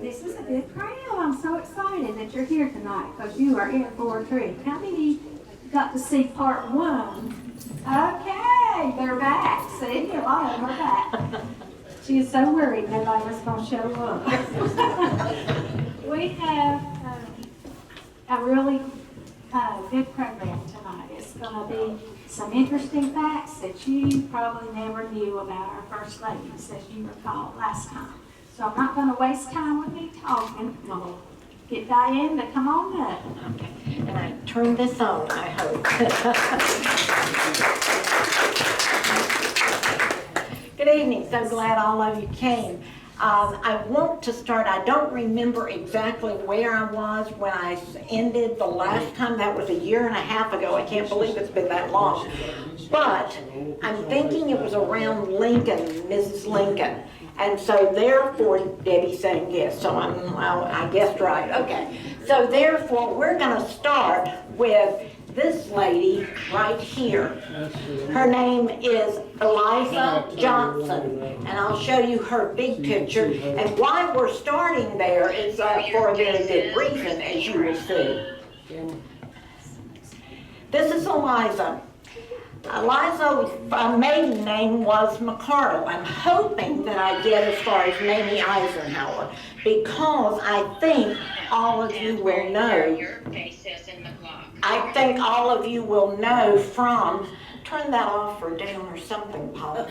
This is a good crowd. I'm so excited that you're here tonight because you are here for a treat. How many got to see part one? Okay, they're back. See, a lot of them are back. She was so worried nobody was going to show up. We have a really good program tonight. It's going to be some interesting facts that you probably never knew about our First Ladies, as you recall last time. So I'm not going to waste time with me talking. I'm going to get Dianne to come on up. Okay, and I turn this on, I hope. Good evening, so glad all of you came. I want to start, I don't remember exactly where I was when I ended the last time. That was a year and a half ago. I can't believe it's been that long. But I'm thinking it was around Lincoln, Mrs. Lincoln. And so therefore, Debbie's saying yes, so I guessed right. Okay, so therefore, we're going to start with this lady right here. Her name is Eliza Johnson, and I'll show you her big picture. And why we're starting there is for a very good reason, as you will see. This is Eliza. Eliza's maiden name was McCardle. I'm hoping that I get as far as Mamie Eisenhower, because I think all of you will know. I think all of you will know from, turn that off or down or something, Paul.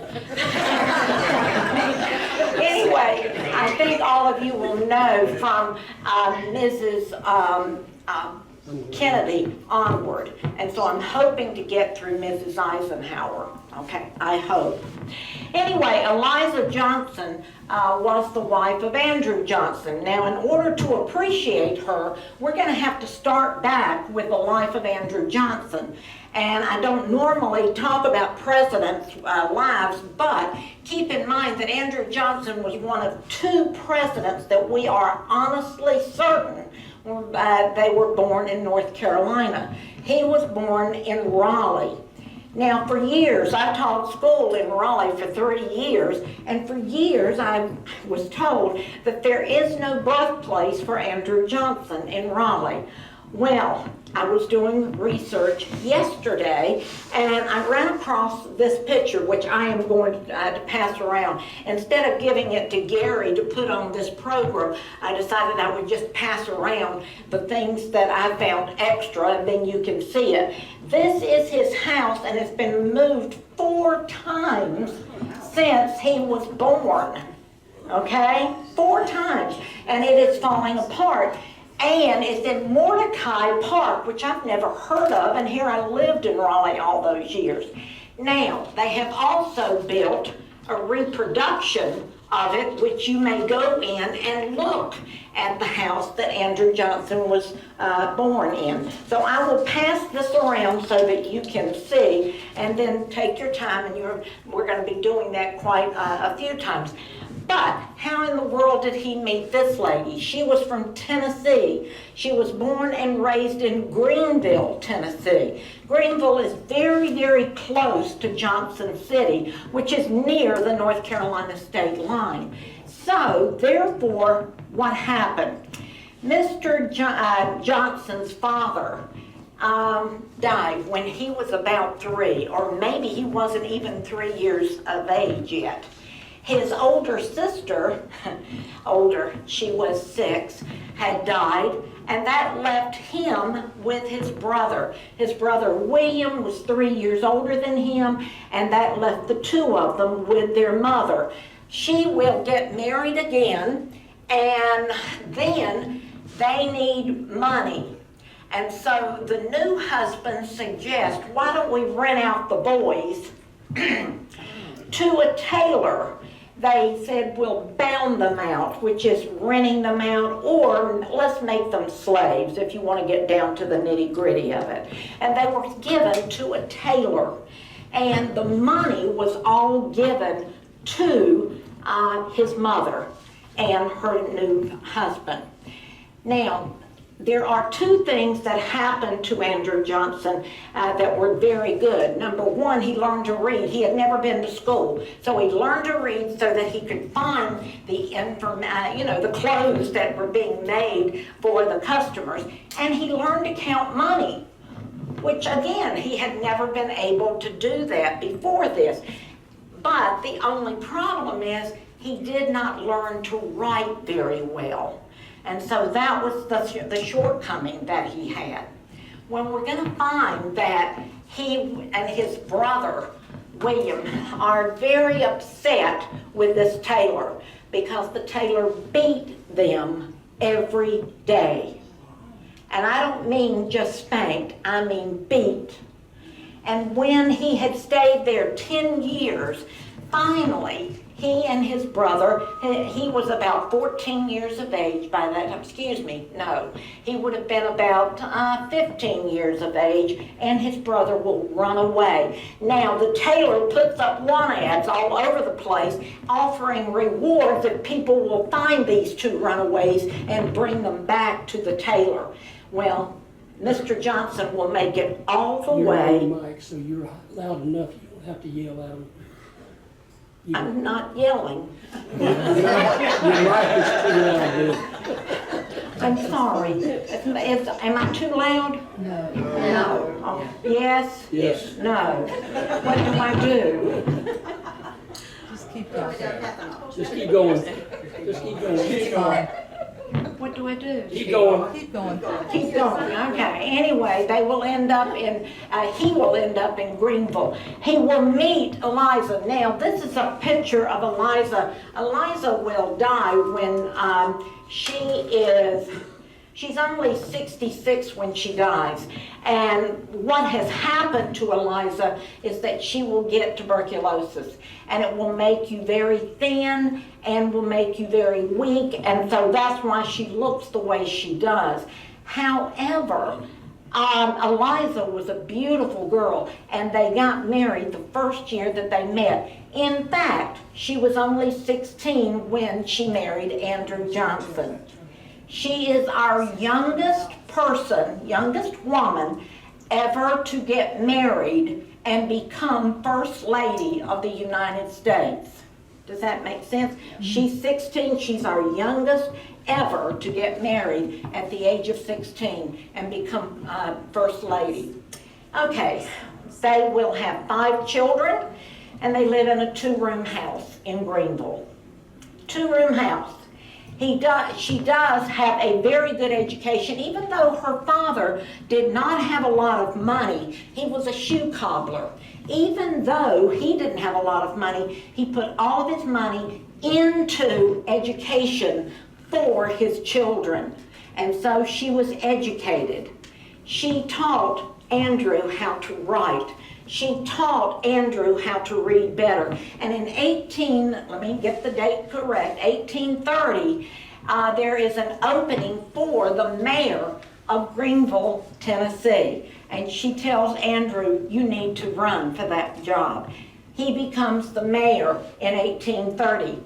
Anyway, I think all of you will know from Mrs. Kennedy onward. And so I'm hoping to get through Mrs. Eisenhower. Okay, I hope. Anyway, Eliza Johnson was the wife of Andrew Johnson. Now, in order to appreciate her, we're going to have to start back with the life of Andrew Johnson. And I don't normally talk about presidents' lives, but keep in mind that Andrew Johnson was one of two presidents that we are honestly certain they were born in North Carolina. He was born in Raleigh. Now, for years, I taught school in Raleigh for 30 years, and for years I was told that there is no birthplace for Andrew Johnson in Raleigh. Well, I was doing research yesterday, and I ran across this picture, which I am going to pass around. Instead of giving it to Gary to put on this program, I decided I would just pass around the things that I found extra, and then you can see it. This is his house, and it's been moved 4 times since he was born. Okay? 4 times. And it is falling apart. And it's in Mordecai Park, which I've never heard of, and here I lived in Raleigh all those years. Now, they have also built a reproduction of it, which you may go in and look at the house that Andrew Johnson was born in. So I will pass this around so that you can see, and then take your time, and we're going to be doing that quite a few times. But how in the world did he meet this lady? She was from Tennessee. She was born and raised in Greenville, Tennessee. Greenville is very, very close to Johnson City, which is near the North Carolina state line. So, therefore, what happened? Mr. Johnson's father died when he was about 3, or maybe he wasn't even 3 years of age yet. His older sister, she was 6, had died, and that left him with his brother. His brother William was 3 years older than him, and that left the 2 of them with their mother. She will get married again, and then they need money. And so the new husband suggests, why don't we rent out the boys to a tailor? They said, we'll bound them out, which is renting them out, or let's make them slaves if you want to get down to the nitty-gritty of it. And they were given to a tailor, and the money was all given to his mother and her new husband. Now, there are two things that happened to Andrew Johnson that were very good. Number one, he learned to read. He had never been to school, so he learned to read so that he could find the the clothes that were being made for the customers, and he learned to count money, which again, he had never been able to do that before this. But the only problem is he did not learn to write very well. And so that was the shortcoming that he had. Well, we're going to find that he and his brother, William, are very upset with this tailor because the tailor beat them every day. And I don't mean just spanked, I mean beat. And when he had stayed there 10 years, finally, he and his brother, he was about 14 years of age by that time, he would have been about 15 years of age, and his brother will run away. Now, the tailor puts up want ads all over the place, offering rewards if people will find these two runaways and bring them back to the tailor. Well, Mr. Johnson will make it all the way. You're on the mic, so you're loud enough. You don't have to yell at them. I'm not yelling. Your mic is too loud. I'm sorry. Am I too loud? No. No. Oh, yes? Yes. No. What do I do? Just keep going. Just keep going. Just keep going. It's fine. What do I do? Keep going. Keep going. Keep going. Okay. Anyway, they will end up he will end up in Greenville. He will meet Eliza. Now, this is a picture of Eliza. Eliza will die when she's only 66 when she dies. And what has happened to Eliza is that she will get tuberculosis, and it will make you very thin and will make you very weak, and so that's why she looks the way she does. However, Eliza was a beautiful girl, and they got married the first year that they met. In fact, she was only 16 when she married Andrew Johnson. She is our youngest woman ever to get married and become First Lady of the United States. Does that make sense? Mm-hmm. She's 16, she's our youngest ever to get married at the age of 16 and become First Lady. Okay, they will have 5 children, and they live in a 2-room house in Greenville. 2-room house. She does have a very good education, even though her father did not have a lot of money. He was a shoe cobbler. Even though he didn't have a lot of money, he put all of his money into education for his children. And so she was educated. She taught Andrew how to write. She taught Andrew how to read better. And in 1830, there is an opening for the mayor of Greenville, Tennessee. And she tells Andrew, you need to run for that job. He becomes the mayor in 1830.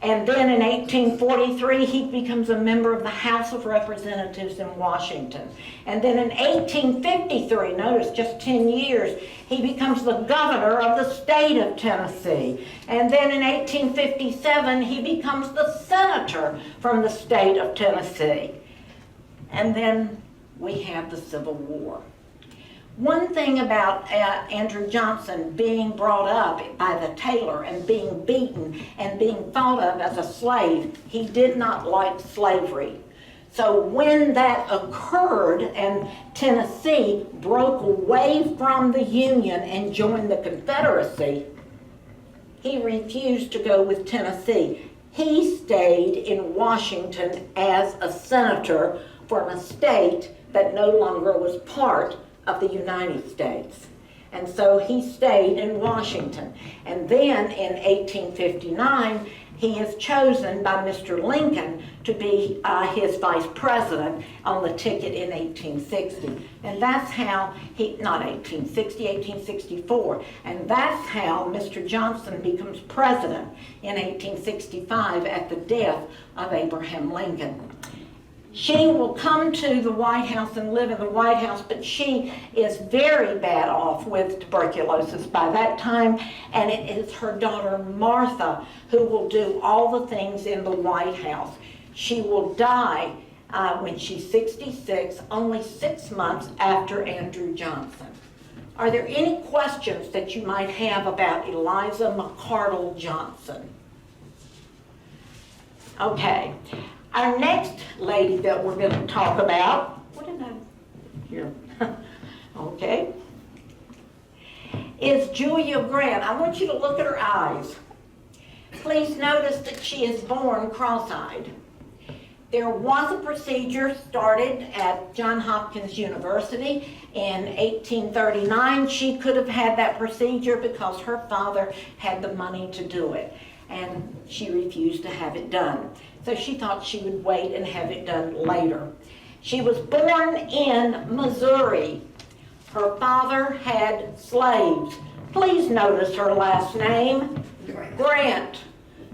And then in 1843, he becomes a member of the House of Representatives in Washington. And then in 1853, notice just 10 years, he becomes the governor of the state of Tennessee. And then in 1857, he becomes the senator from the state of Tennessee. And then we have the Civil War. One thing about Andrew Johnson being brought up by the tailor and being beaten and being thought of as a slave, he did not like slavery. So when that occurred and Tennessee broke away from the Union and joined the Confederacy, he refused to go with Tennessee. He stayed in Washington as a senator from a state that no longer was part of the United States. And so he stayed in Washington. And then in 1859, he is chosen by Mr. Lincoln to be his vice president on the ticket in 1860. And that's how not 1860, 1864. And that's how Mr. Johnson becomes president in 1865 at the death of Abraham Lincoln. She will come to the White House and live in the White House, but she is very bad off with tuberculosis by that time, and it is her daughter Martha who will do all the things in the White House. She will die when she's 66, only 6 months after Andrew Johnson. Are there any questions that you might have about Eliza McCardle Johnson? Okay. Our next lady that we're going to talk about, what did I, here, okay, is Julia Grant. I want you to look at her eyes. Please notice that she is born cross-eyed. There was a procedure started at Johns Hopkins University in 1839. She could have had that procedure because her father had the money to do it, and she refused to have it done. So she thought she would wait and have it done later. She was born in Missouri. Her father had slaves. Please notice her last name, Grant.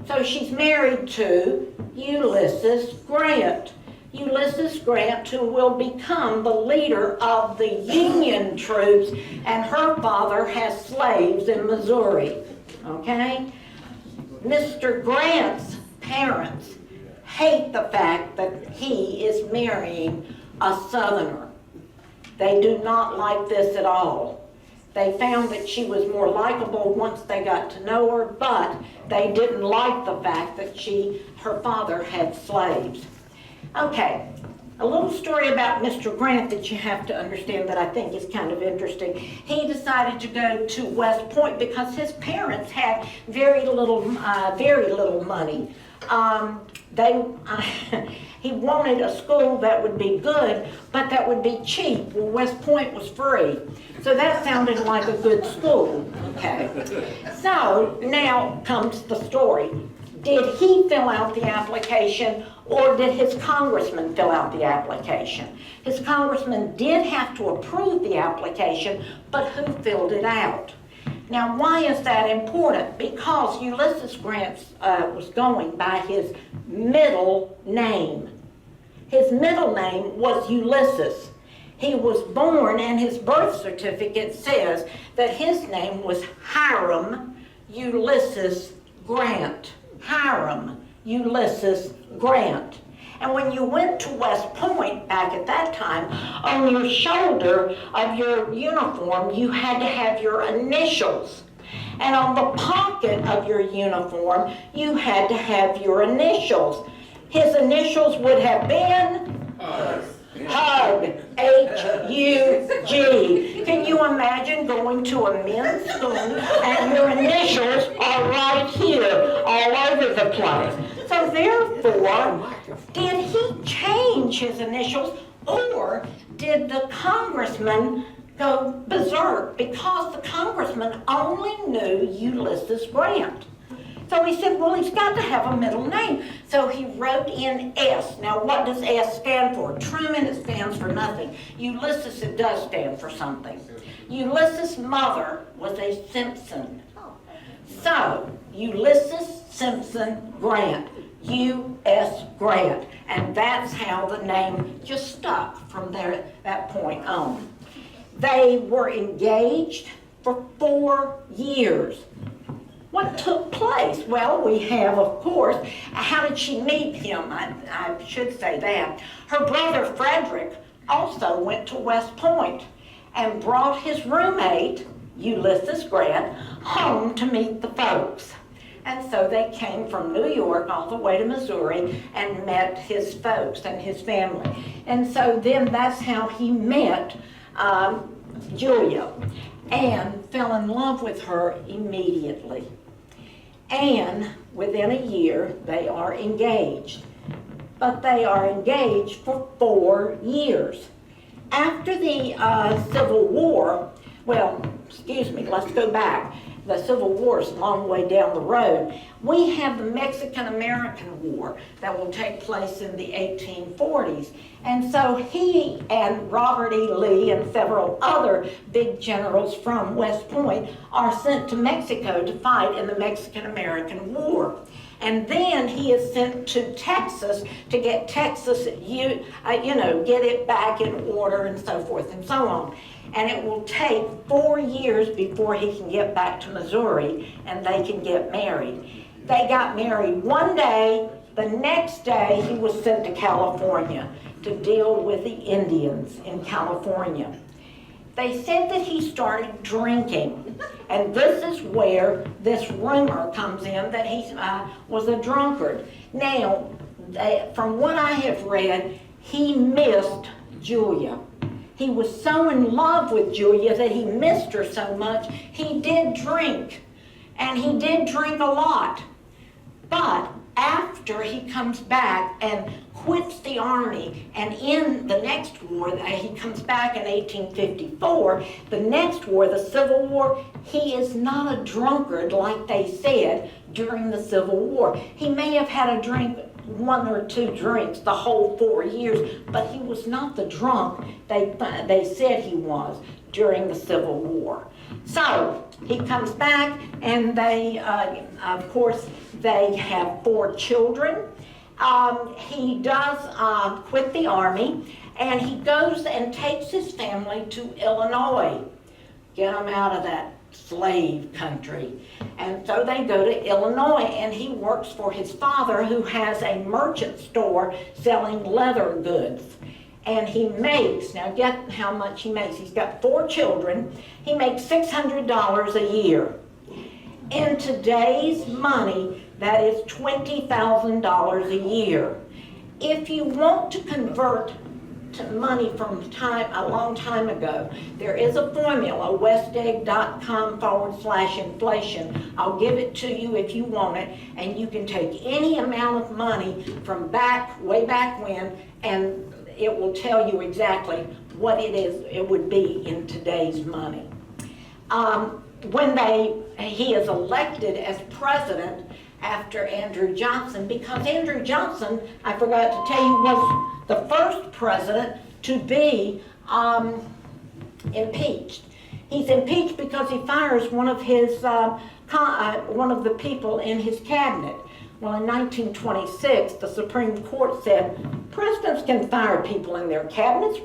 So she's married to Ulysses Grant. Ulysses Grant, who will become the leader of the Union troops, and her father has slaves in Missouri. Okay? Mr. Grant's parents hate the fact that he is marrying a Southerner. They do not like this at all. They found that she was more likable once they got to know her, but they didn't like the fact that her father had slaves. Okay, a little story about Mr. Grant that you have to understand that I think is kind of interesting. He decided to go to West Point because his parents had very little money. He wanted a school that would be good, but that would be cheap. Well, West Point was free. So that sounded like a good school. Okay. So now comes the story. Did he fill out the application, or did his congressman fill out the application? His congressman did have to approve the application, but who filled it out? Now, why is that important? Because Ulysses Grant was going by his middle name. His middle name was Ulysses. He was born, and his birth certificate says that his name was Hiram Ulysses Grant. Hiram Ulysses Grant. And when you went to West Point back at that time, on your shoulder of your uniform, you had to have your initials. And on the pocket of your uniform, you had to have your initials. His initials would have been Hug, H-U-G. Can you imagine going to a men's school and your initials are right here, all over the place? So therefore, did he change his initials, or did the congressman go berserk because the congressman only knew Ulysses Grant? So he said, well, he's got to have a middle name. So he wrote in S. Now, what does S stand for? Truman, it stands for nothing. Ulysses, it does stand for something. Ulysses' mother was a Simpson. So, Ulysses Simpson Grant, U.S. Grant. And that's how the name just stuck from there, that point on. They were engaged for 4 years. What took place? Well, we have, of course, how did she meet him? I should say that. Her brother, Frederick, also went to West Point and brought his roommate, Ulysses Grant, home to meet the folks. And so they came from New York all the way to Missouri and met his folks and his family. And so then that's how he met Julia, and fell in love with her immediately. And within a year, they are engaged. But they are engaged for 4 years. After the Civil War, well, excuse me, let's go back. the Civil War is a long way down the road. We have the Mexican-American War that will take place in the 1840s. And so he and Robert E. Lee and several other big generals from West Point are sent to Mexico to fight in the Mexican-American War. And then he is sent to Texas to get Texas, get it back in order and so forth and so on. And it will take 4 years before he can get back to Missouri and they can get married. They got married one day. The next day he was sent to California to deal with the Indians in California. They said that he started drinking, and this is where this rumor comes in that he was a drunkard. Now, from what I have read, he missed Julia. He was so in love with Julia that he missed her so much. He did drink, and he did drink a lot. But after he comes back and quits the army, and in the next war, he comes back in 1854, the next war, the Civil War, he is not a drunkard like they said during the Civil War. He may have had a drink, 1 or 2 drinks the whole 4 years, but he was not the drunk they said he was during the Civil War. So he comes back, and they, of course, they have 4 children. He does quit the army, and he goes and takes his family to Illinois. Get them out of that slave country. And so they go to Illinois, and he works for his father, who has a merchant store selling leather goods. And he makes, now get how much he makes. He's got 4 children. He makes $600 a year. In today's money, that is $20,000 a year. If you want to convert to money from a long time ago, there is a formula, westegg.com/inflation. I'll give it to you if you want it, and you can take any amount of money from way back when, and it will tell you exactly what it would be in today's money. When he is elected as president after Andrew Johnson, because Andrew Johnson, I forgot to tell you, was the first president to be impeached. He's impeached because he fires one of the people in his cabinet. Well, in 1926, the Supreme Court said presidents can fire people in their cabinets,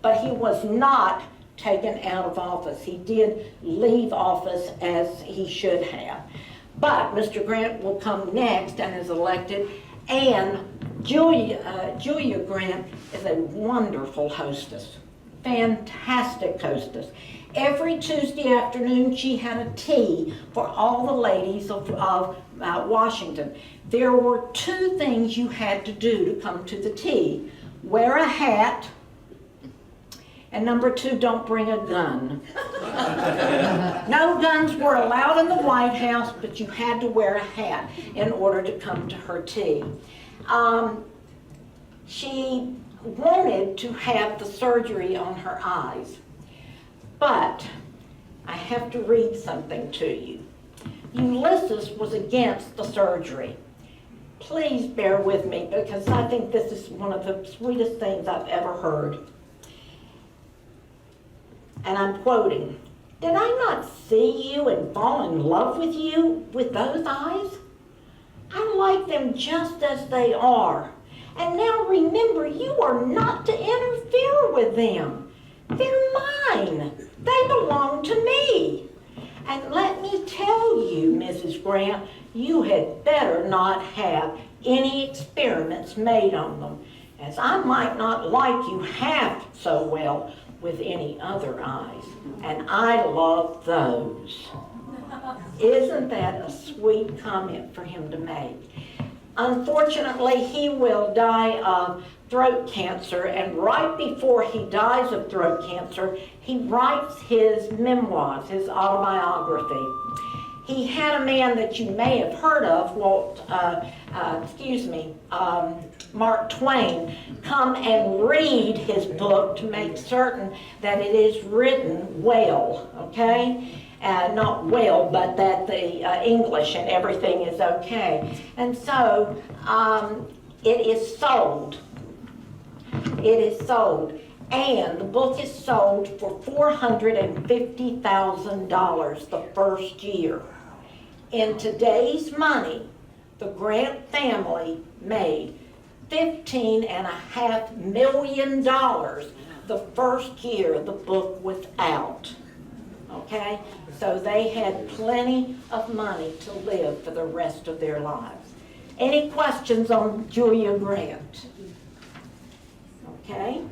but he was not taken out of office. He did leave office as he should have. But Mr. Grant will come next and is elected, and Julia Grant is a wonderful hostess, fantastic hostess. Every Tuesday afternoon she had a tea for all the ladies of Washington. There were 2 things you had to do to come to the tea. Wear a hat, and number 2, don't bring a gun. No guns were allowed in the White House, but you had to wear a hat in order to come to her tea. She wanted to have the surgery on her eyes, but I have to read something to you. Ulysses was against the surgery. Please bear with me, because I think this is one of the sweetest things I've ever heard. And I'm quoting, "Did I not see you and fall in love with you with those eyes? I like them just as they are. And now remember, you are not to interfere with them. They're mine. They belong to me. And let me tell you, Mrs. Grant, you had better not have any experiments made on them, as I might not like you half so well with any other eyes. And I love those." Isn't that a sweet comment for him to make? Unfortunately, he will die of throat cancer, and right before he dies of throat cancer, he writes his memoirs, his autobiography. He had a man that you may have heard of, Mark Twain, come and read his book to make certain that it is written well, okay? not well, but that the English and everything is okay. And so it is sold. It is sold. And the book is sold for $450,000 the first year. In today's money, the Grant family made $15.5 million the first year the book was out. Okay? So they had plenty of money to live for the rest of their lives. Any questions on Julia Grant? Okay?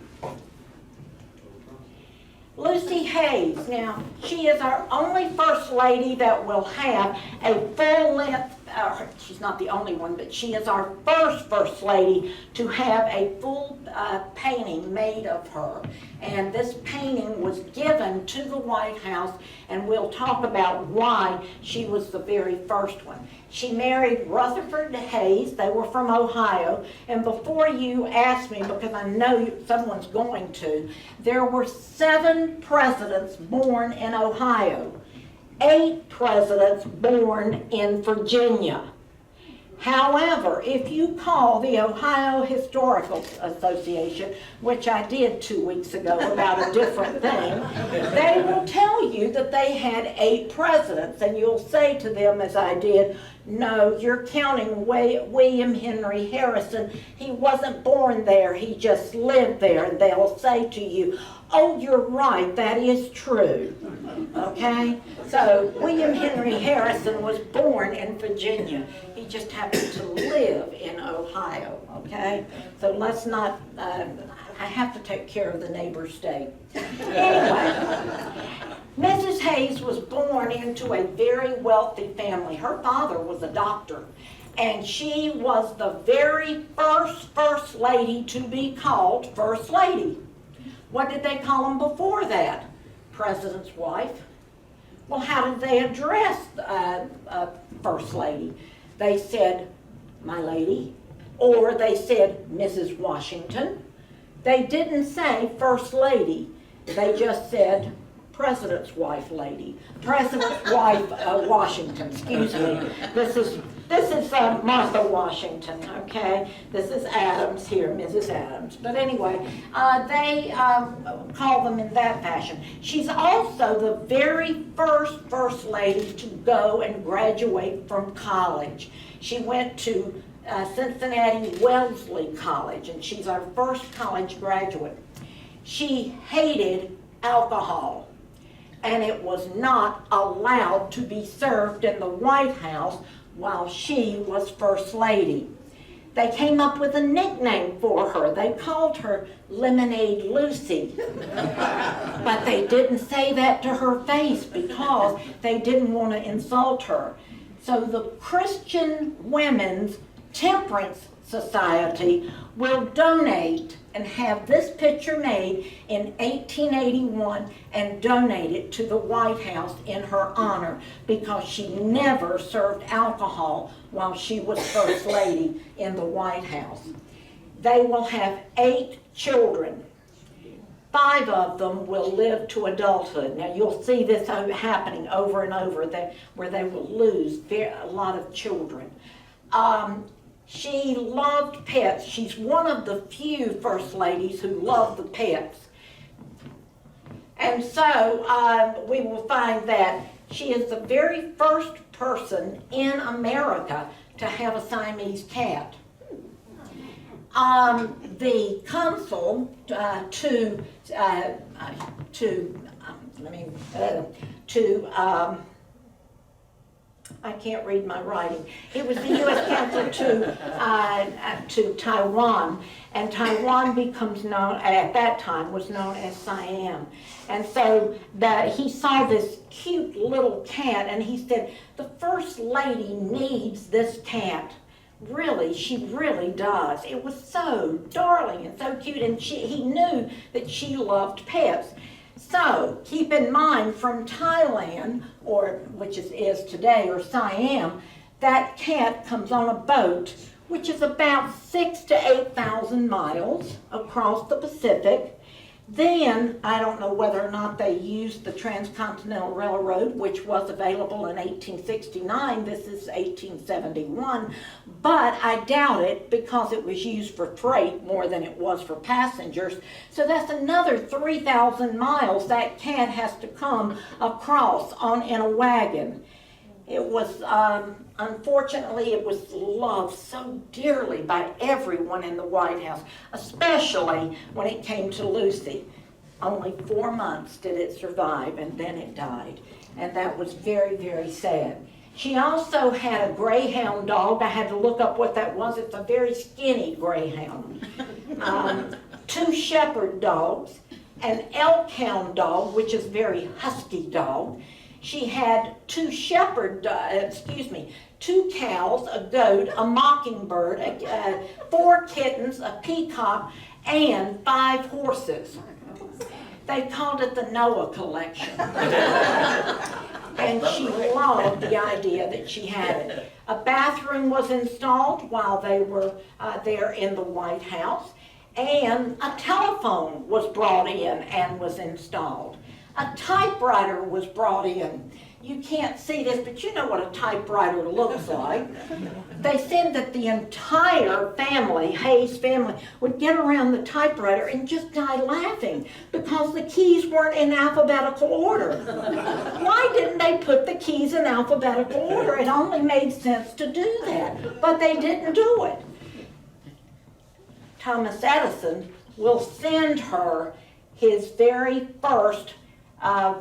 Lucy Hayes. Now, she is our only First Lady that will have a full-length, she's not the only one, but she is our First Lady to have a full painting made of her. And this painting was given to the White House, and we'll talk about why she was the very first one. She married Rutherford Hayes. They were from Ohio. And before you ask me, because I know someone's going to, there were 7 presidents born in Ohio, 8 presidents born in Virginia. However, if you call the Ohio Historical Association, which I did 2 weeks ago about a different thing, they will tell you that they had 8 presidents, and you'll say to them, as I did, no, you're counting William Henry Harrison. He wasn't born there, he just lived there. And they'll say to you, oh, you're right, that is true. Okay? So William Henry Harrison was born in Virginia. He just happened to live in Ohio. Okay? So let's not, I have to take care of the neighbor state. Anyway. Mrs. Hayes was born into a very wealthy family. Her father was a doctor, and she was the very first Lady to be called First Lady. What did they call them before that? President's wife. Well, how did they address First Lady? They said, my lady, or they said, Mrs. Washington. They didn't say First Lady. They just said, President's wife, lady. President's wife, Washington, excuse me. This is Martha Washington, okay? This is Adams here, Mrs. Adams. But anyway, they call them in that fashion. She's also the very first Lady to go and graduate from college. She went to Cincinnati Wellesley College, and she's our first college graduate. She hated alcohol, and it was not allowed to be served in the White House while she was First Lady. They came up with a nickname for her. They called her Lemonade Lucy. But they didn't say that to her face because they didn't want to insult her. So the Christian Women's Temperance Society will donate and have this picture made in 1881 and donate it to the White House in her honor because she never served alcohol while she was First Lady in the White House. They will have 8 children. 5 of them will live to adulthood. Now you'll see this happening over and over, where they will lose a lot of children. She loved pets. She's one of the few First Ladies who love the pets. And so we will find that she is the very first person in America to have a Siamese cat. The consul I can't read my writing. It was the U.S. consul to Taiwan, and Taiwan becomes known, at that time, was known as Siam. And so he saw this cute little cat, and he said, the First Lady needs this cat. Really, she really does. It was so darling and so cute, and he knew that she loved pets. So, keep in mind, from Thailand, or which is today, or Siam, that cat comes on a boat, which is about 6,000 to 8,000 miles across the Pacific. Then, I don't know whether or not they used the Transcontinental Railroad, which was available in 1869, this is 1871, but I doubt it because it was used for freight more than it was for passengers. So that's another 3,000 miles that cat has to come across in a wagon. It was, unfortunately, it was loved so dearly by everyone in the White House, especially when it came to Lucy. Only 4 months did it survive, and then it died. And that was very, very sad. She also had a greyhound dog. I had to look up what that was. It's a very skinny greyhound. 2 shepherd dogs, an elk-hound dog, which is a very husky dog. She had 2 2 cows, a goat, a mockingbird, 4 kittens, a peacock, and 5 horses. They called it the Noah collection. And she loved the idea that she had it. A bathroom was installed while they were there in the White House, and a telephone was brought in and was installed. A typewriter was brought in. You can't see this, but you know what a typewriter looks like. They said that the entire family, Hayes family, would get around the typewriter and just die laughing because the keys weren't in alphabetical order. Why didn't they put the keys in alphabetical order? It only made sense to do that, but they didn't do it. Thomas Edison will send her his very first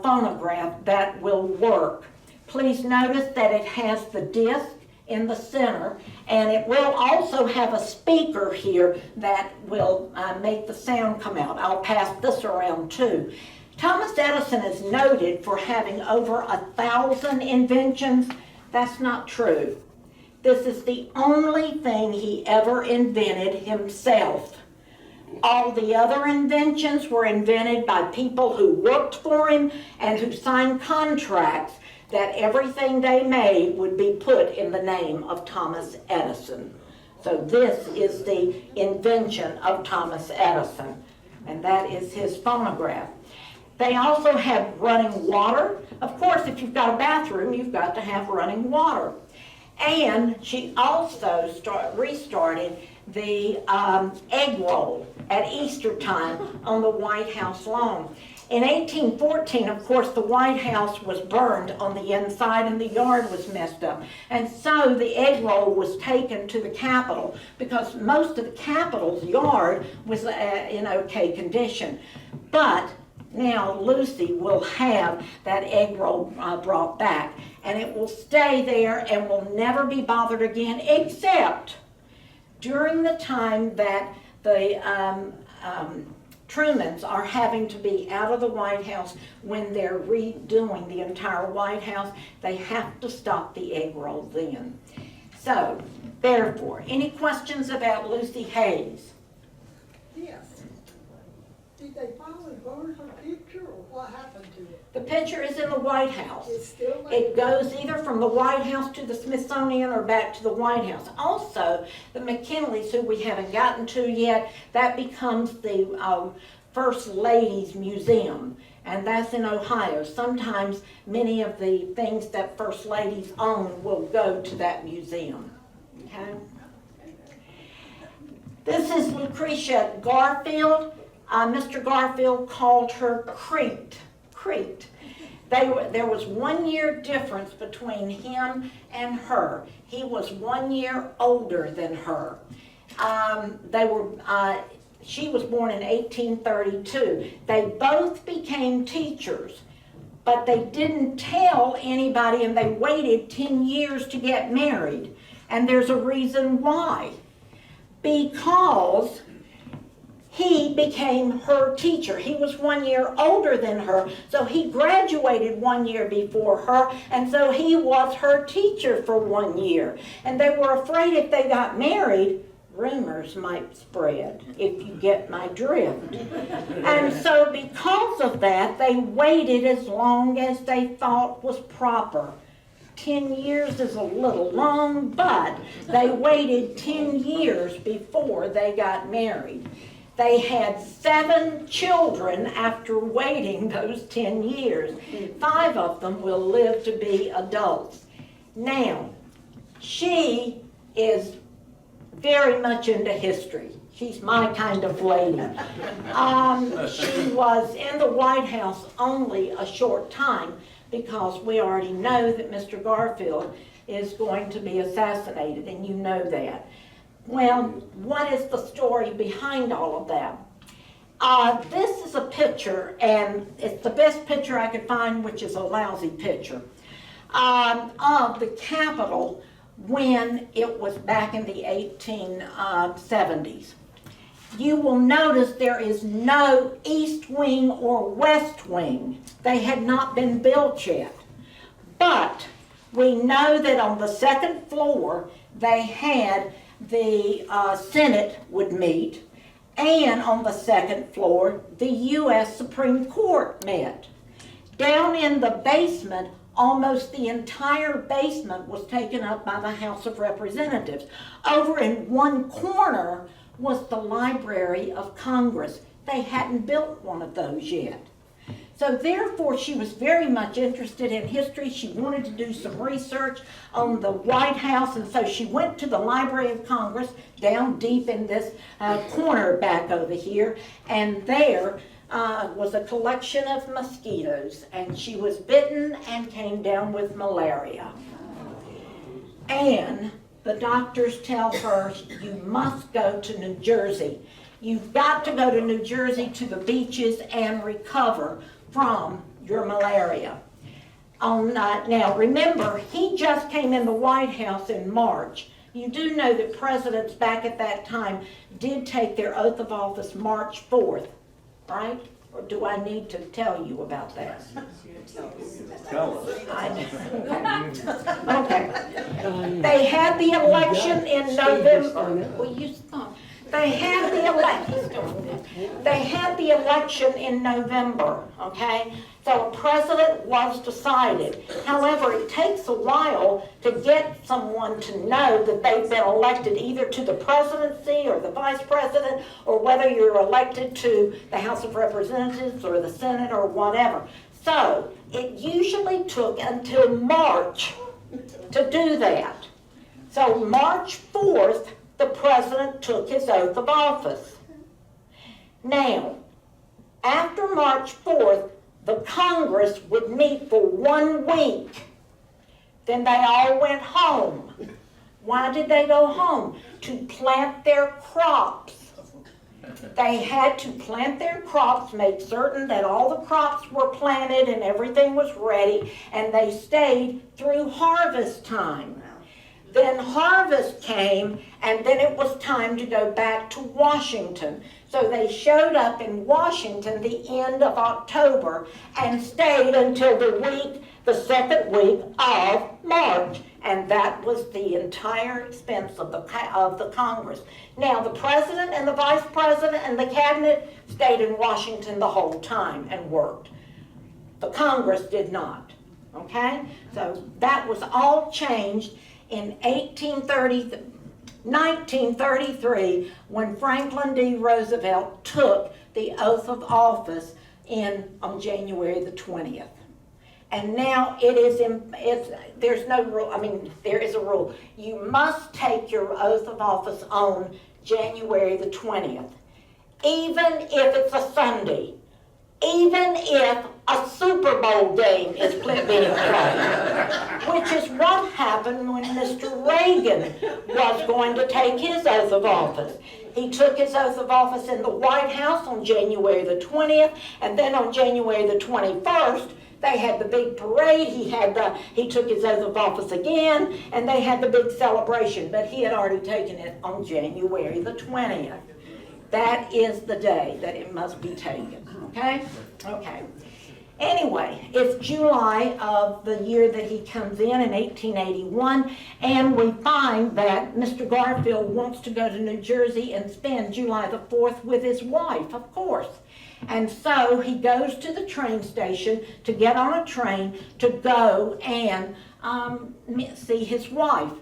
phonograph that will work. Please notice that it has the disc in the center, and it will also have a speaker here that will make the sound come out. I'll pass this around too. Thomas Edison is noted for having over 1,000 inventions. That's not true. This is the only thing he ever invented himself. All the other inventions were invented by people who worked for him and who signed contracts that everything they made would be put in the name of Thomas Edison. So this is the invention of Thomas Edison, and that is his phonograph. They also have running water. Of course, if you've got a bathroom, you've got to have running water. And she also restarted the egg roll at Easter time on the White House lawn. In 1814, of course, the White House was burned on the inside and the yard was messed up. And so the egg roll was taken to the Capitol because most of the Capitol's yard was in okay condition. But now Lucy will have that egg roll brought back, and it will stay there and will never be bothered again, except during the time that the Trumans are having to be out of the White House when they're redoing the entire White House. They have to stop the egg roll then. So, therefore, any questions about Lucy Hayes? Yes. Did they finally burn her picture, or what happened to it? The picture is in the White House. It's still there? It goes either from the White House to the Smithsonian or back to the White House. Also, the McKinleys, who we haven't gotten to yet, that becomes the First Lady's Museum, and that's in Ohio. Sometimes many of the things that First Ladies own will go to that museum. Okay? This is Lucretia Garfield. Mr. Garfield called her Crete. There was 1 year difference between him and her. He was 1 year older than her. She was born in 1832. They both became teachers, but they didn't tell anybody, and they waited 10 years to get married. And there's a reason why. Because he became her teacher. He was 1 year older than her, so he graduated 1 year before her, and so he was her teacher for 1 year. And they were afraid if they got married, rumors might spread, if you get my drift. And so because of that, they waited as long as they thought was proper. 10 years is a little long, but they waited 10 years before they got married. They had 7 children after waiting those 10 years. 5 of them will live to be adults. Now, she is very much into history. She's my kind of lady. She was in the White House only a short time because we already know that Mr. Garfield is going to be assassinated, and you know that. Well, what is the story behind all of that? This is a picture, and it's the best picture I could find, which is a lousy picture, of the Capitol when it was back in the 1870s. You will notice there is no east wing or west wing. They had not been built yet. But we know that on the second floor, they had the Senate would meet, and on the second floor, the U.S. Supreme Court met. Down in the basement, almost the entire basement was taken up by the House of Representatives. Over in one corner was the Library of Congress. They hadn't built one of those yet. So therefore, she was very much interested in history. She wanted to do some research on the White House, and so she went to the Library of Congress down deep in this corner back over here, and there was a collection of mosquitoes, and she was bitten and came down with malaria. And the doctors tell her, you must go to New Jersey. You've got to go to New Jersey to the beaches and recover from your malaria. Now remember, he just came in the White House in March. You do know that presidents back at that time did take their oath of office March 4th, right? Or do I need to tell you about that? Tell us. Okay. They had the election in November. Will you stop? They had the election in November, okay? So a president was decided. However, it takes a while to get someone to know that they've been elected either to the presidency or the vice president, or whether you're elected to the House of Representatives or the Senate or whatever. So it usually took until March to do that. So March 4th, the president took his oath of office. Now, after March 4th, the Congress would meet for 1 week. Then they all went home. Why did they go home? To plant their crops. They had to plant their crops, make certain that all the crops were planted and everything was ready, and they stayed through harvest time. Then harvest came, and then it was time to go back to Washington. So they showed up in Washington the end of October and stayed until the second week of March. And that was the entire expense of the Congress. Now, the president and the vice president and the cabinet stayed in Washington the whole time and worked. The Congress did not, okay? So that was all changed in 1933, when Franklin D. Roosevelt took the oath of office on January the 20th. And now there's no rule, there is a rule. You must take your oath of office on January the 20th, even if it's a Sunday, even if a Super Bowl game is being played, which is what happened when Mr. Reagan was going to take his oath of office. He took his oath of office in the White House on January the 20th, and then on January the 21st, they had the big parade. He took his oath of office again, and they had the big celebration, but he had already taken it on January the 20th. That is the day that it must be taken, okay? Okay. Anyway, it's July of the year that he comes in 1881, and we find that Mr. Garfield wants to go to New Jersey and spend July the 4th with his wife, of course. And so he goes to the train station to get on a train to go and see his wife.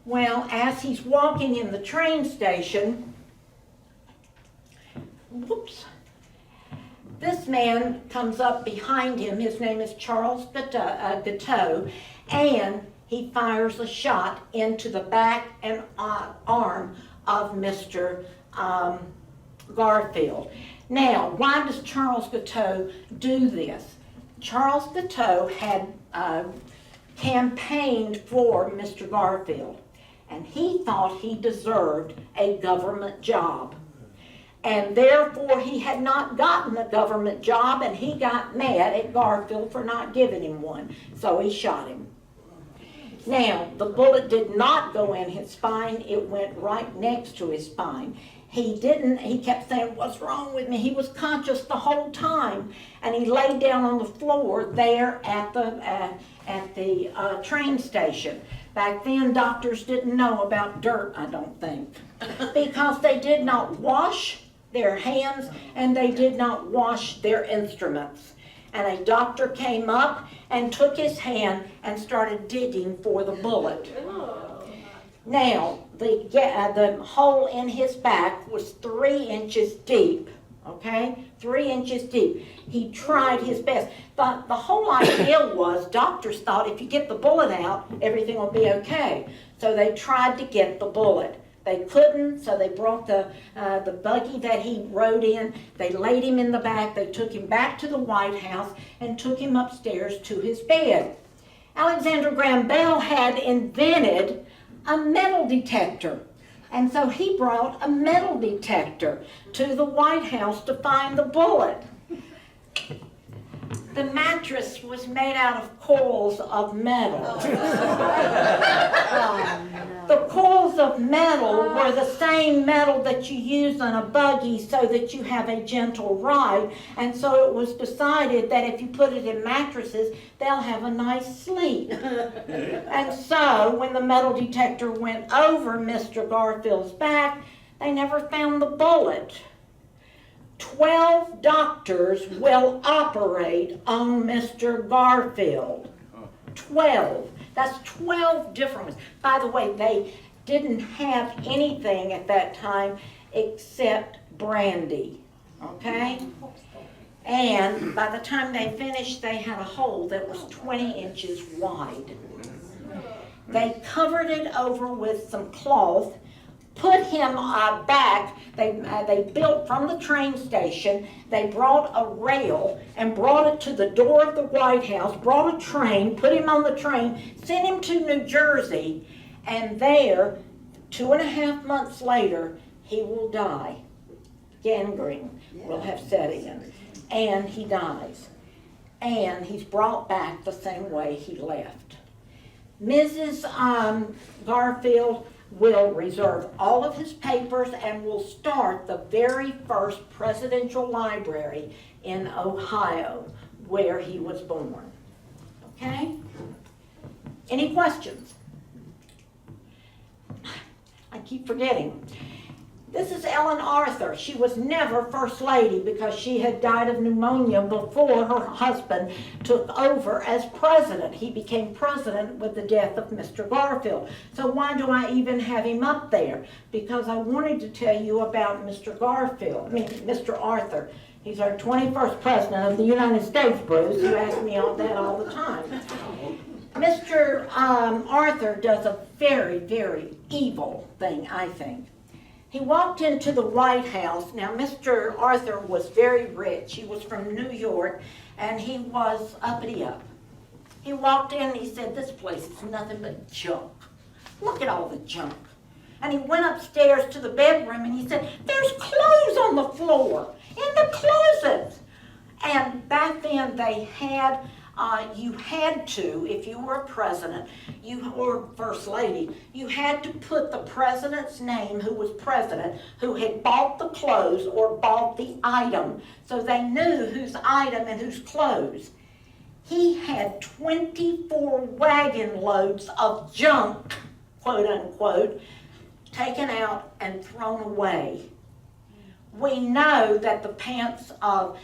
Well, as he's walking in the train station, whoops. This man comes up behind him. His name is Charles Guiteau, and he fires a shot into the back and arm of Mr. Garfield. Now, why does Charles Guiteau do this? Charles Guiteau had campaigned for Mr. Garfield, and he thought he deserved a government job. And therefore, he had not gotten a government job, and he got mad at Garfield for not giving him one. So he shot him. Now, the bullet did not go in his spine. It went right next to his spine. He kept saying, "What's wrong with me?" He was conscious the whole time, and he laid down on the floor there at the train station. Back then, doctors didn't know about dirt, I don't think, because they did not wash their hands and they did not wash their instruments. And a doctor came up and took his hand and started digging for the bullet. Now, the hole in his back was 3 inches deep, okay? 3 inches deep. He tried his best. But the whole idea was doctors thought if you get the bullet out, everything will be okay. So they tried to get the bullet. They couldn't, so they brought the buggy that he rode in. They laid him in the back. They took him back to the White House and took him upstairs to his bed. Alexander Graham Bell had invented a metal detector. And so he brought a metal detector to the White House to find the bullet. The mattress was made out of coils of metal. The coils of metal were the same metal that you use on a buggy so that you have a gentle ride. And so it was decided that if you put it in mattresses, they'll have a nice sleep. And so when the metal detector went over Mr. Garfield's back, they never found the bullet. 12 doctors will operate on Mr. Garfield. 12. That's 12 different ones. By the way, they didn't have anything at that time except brandy, okay? And by the time they finished, they had a hole that was 20 inches wide. They covered it over with some cloth, put him back. They built from the train station. They brought a rail and brought it to the door of the White House, brought a train, put him on the train, sent him to New Jersey, and there, 2.5 months later, he will die. Gangrene will have set in, and he dies. And he's brought back the same way he left. Mrs. Garfield will reserve all of his papers and will start the very first presidential library in Ohio, where he was born. Okay? Any questions? I keep forgetting. This is Ellen Arthur. She was never First Lady because she had died of pneumonia before her husband took over as president. He became president with the death of Mr. Garfield. So why do I even have him up there? Because I wanted to tell you about Mr. Arthur. He's our 21st president of the United States, Bruce. You ask me all that all the time. Mr. Arthur does a very, very evil thing, I think. He walked into the White House. Now, Mr. Arthur was very rich. He was from New York, and he was uppity up. He walked in and he said, "This place is nothing but junk. Look at all the junk." And he went upstairs to the bedroom and he said, "There's clothes on the floor, in the closet." And back then they had, you had to, if you were a president, or first lady, you had to put the president's name, who was president, who had bought the clothes or bought the item, so they knew whose item and whose clothes. He had 24 wagon loads of junk, quote unquote, taken out and thrown away. We know that the pants of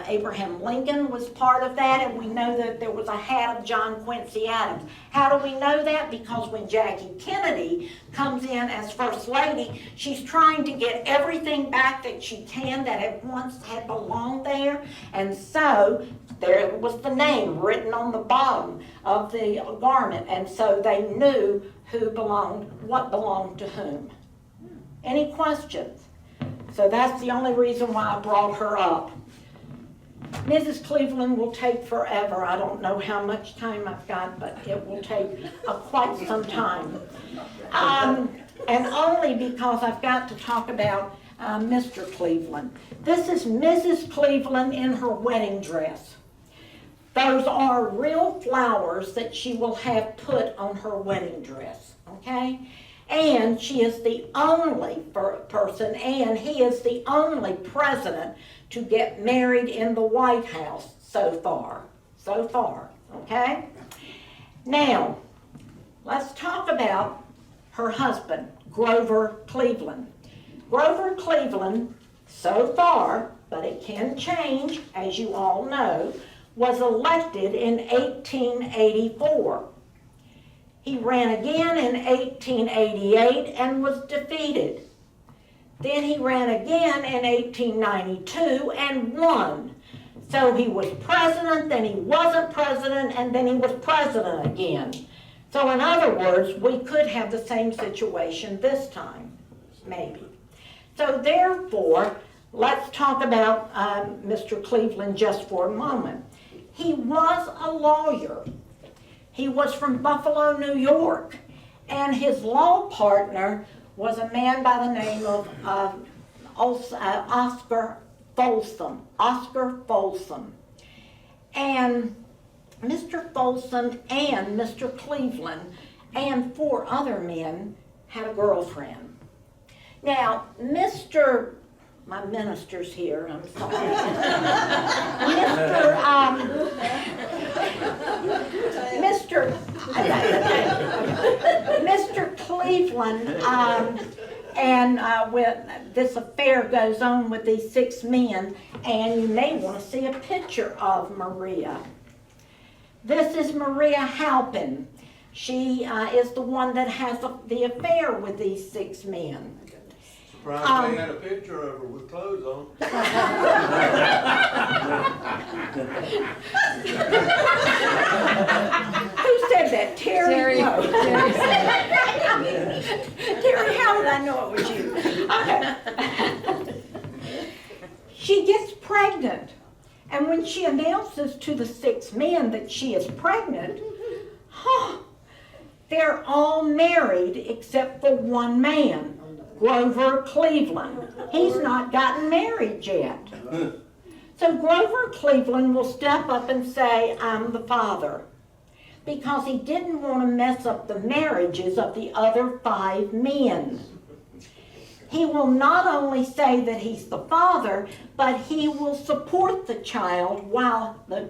Abraham Lincoln was part of that, and we know that there was a hat of John Quincy Adams. How do we know that? Because when Jackie Kennedy comes in as First Lady, she's trying to get everything back that she can that had once had belonged there, and so there was the name written on the bottom of the garment, and so they knew what belonged to whom. Any questions? So that's the only reason why I brought her up. Mrs. Cleveland will take forever. I don't know how much time I've got, but it will take quite some time. And only because I've got to talk about Mr. Cleveland. This is Mrs. Cleveland in her wedding dress. Those are real flowers that she will have put on her wedding dress, okay? And she is the only person, and he is the only president to get married in the White House so far, okay? Now, let's talk about her husband, Grover Cleveland. Grover Cleveland, so far, but it can change, as you all know, was elected in 1884. He ran again in 1888 and was defeated. Then he ran again in 1892 and won. So he was president, then he wasn't president, and then he was president again. So in other words, we could have the same situation this time, maybe. So therefore, let's talk about Mr. Cleveland just for a moment. He was a lawyer. He was from Buffalo, New York, and his law partner was a man by the name of Oscar Folsom. Oscar Folsom. And Mr. Folsom and Mr. Cleveland and 4 other men had a girlfriend. Now, my minister's here, I'm sorry. Mr. Cleveland, and when this affair goes on with these 6 men, and you may want to see a picture of Maria. This is Maria Halpin. She is the one that has the affair with these 6 men. Surprised they had a picture of her with clothes on. Who said that? Terry? Terry. No. Terry said Terry, how did I know it was you? Okay. She gets pregnant. And when she announces to the 6 men that she is pregnant, they're all married except for one man. Grover Cleveland. He's not gotten married yet. So Grover Cleveland will step up and say, I'm the father, because he didn't want to mess up the marriages of the other 5 men. He will not only say that he's the father, but he will support the child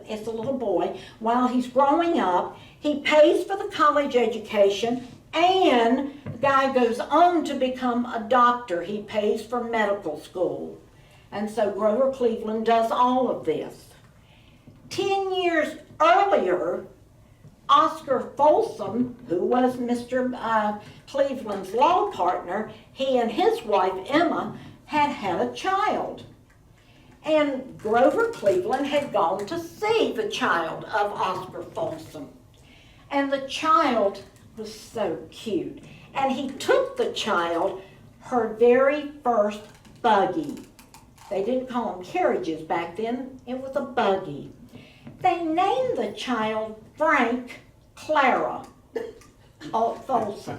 it's a little boy, while he's growing up. He pays for the college education, and the guy goes on to become a doctor. He pays for medical school. And so Grover Cleveland does all of this. 10 years earlier, Oscar Folsom, who was Mr. Cleveland's law partner, he and his wife Emma had a child. And Grover Cleveland had gone to see the child of Oscar Folsom. And the child was so cute. And he took the child her very first buggy. They didn't call them carriages back then. It was a buggy. They named the child Frank Clara Folsom.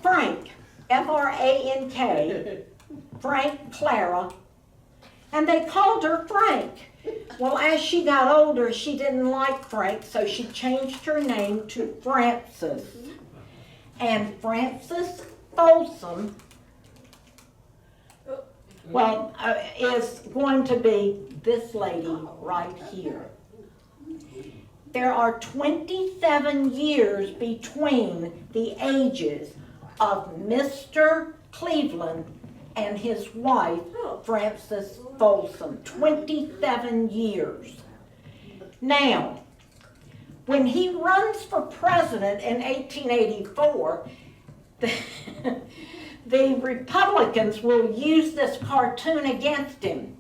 Frank, F-R-A-N-K, Frank Clara, and they called her Frank. Well, as she got older, she didn't like Frank, so she changed her name to Frances. And Frances Folsom, is going to be this lady right here. There are 27 years between the ages of Mr. Cleveland and his wife, Frances Folsom, 27 years. Now, when he runs for president in 1884, the Republicans will use this cartoon against him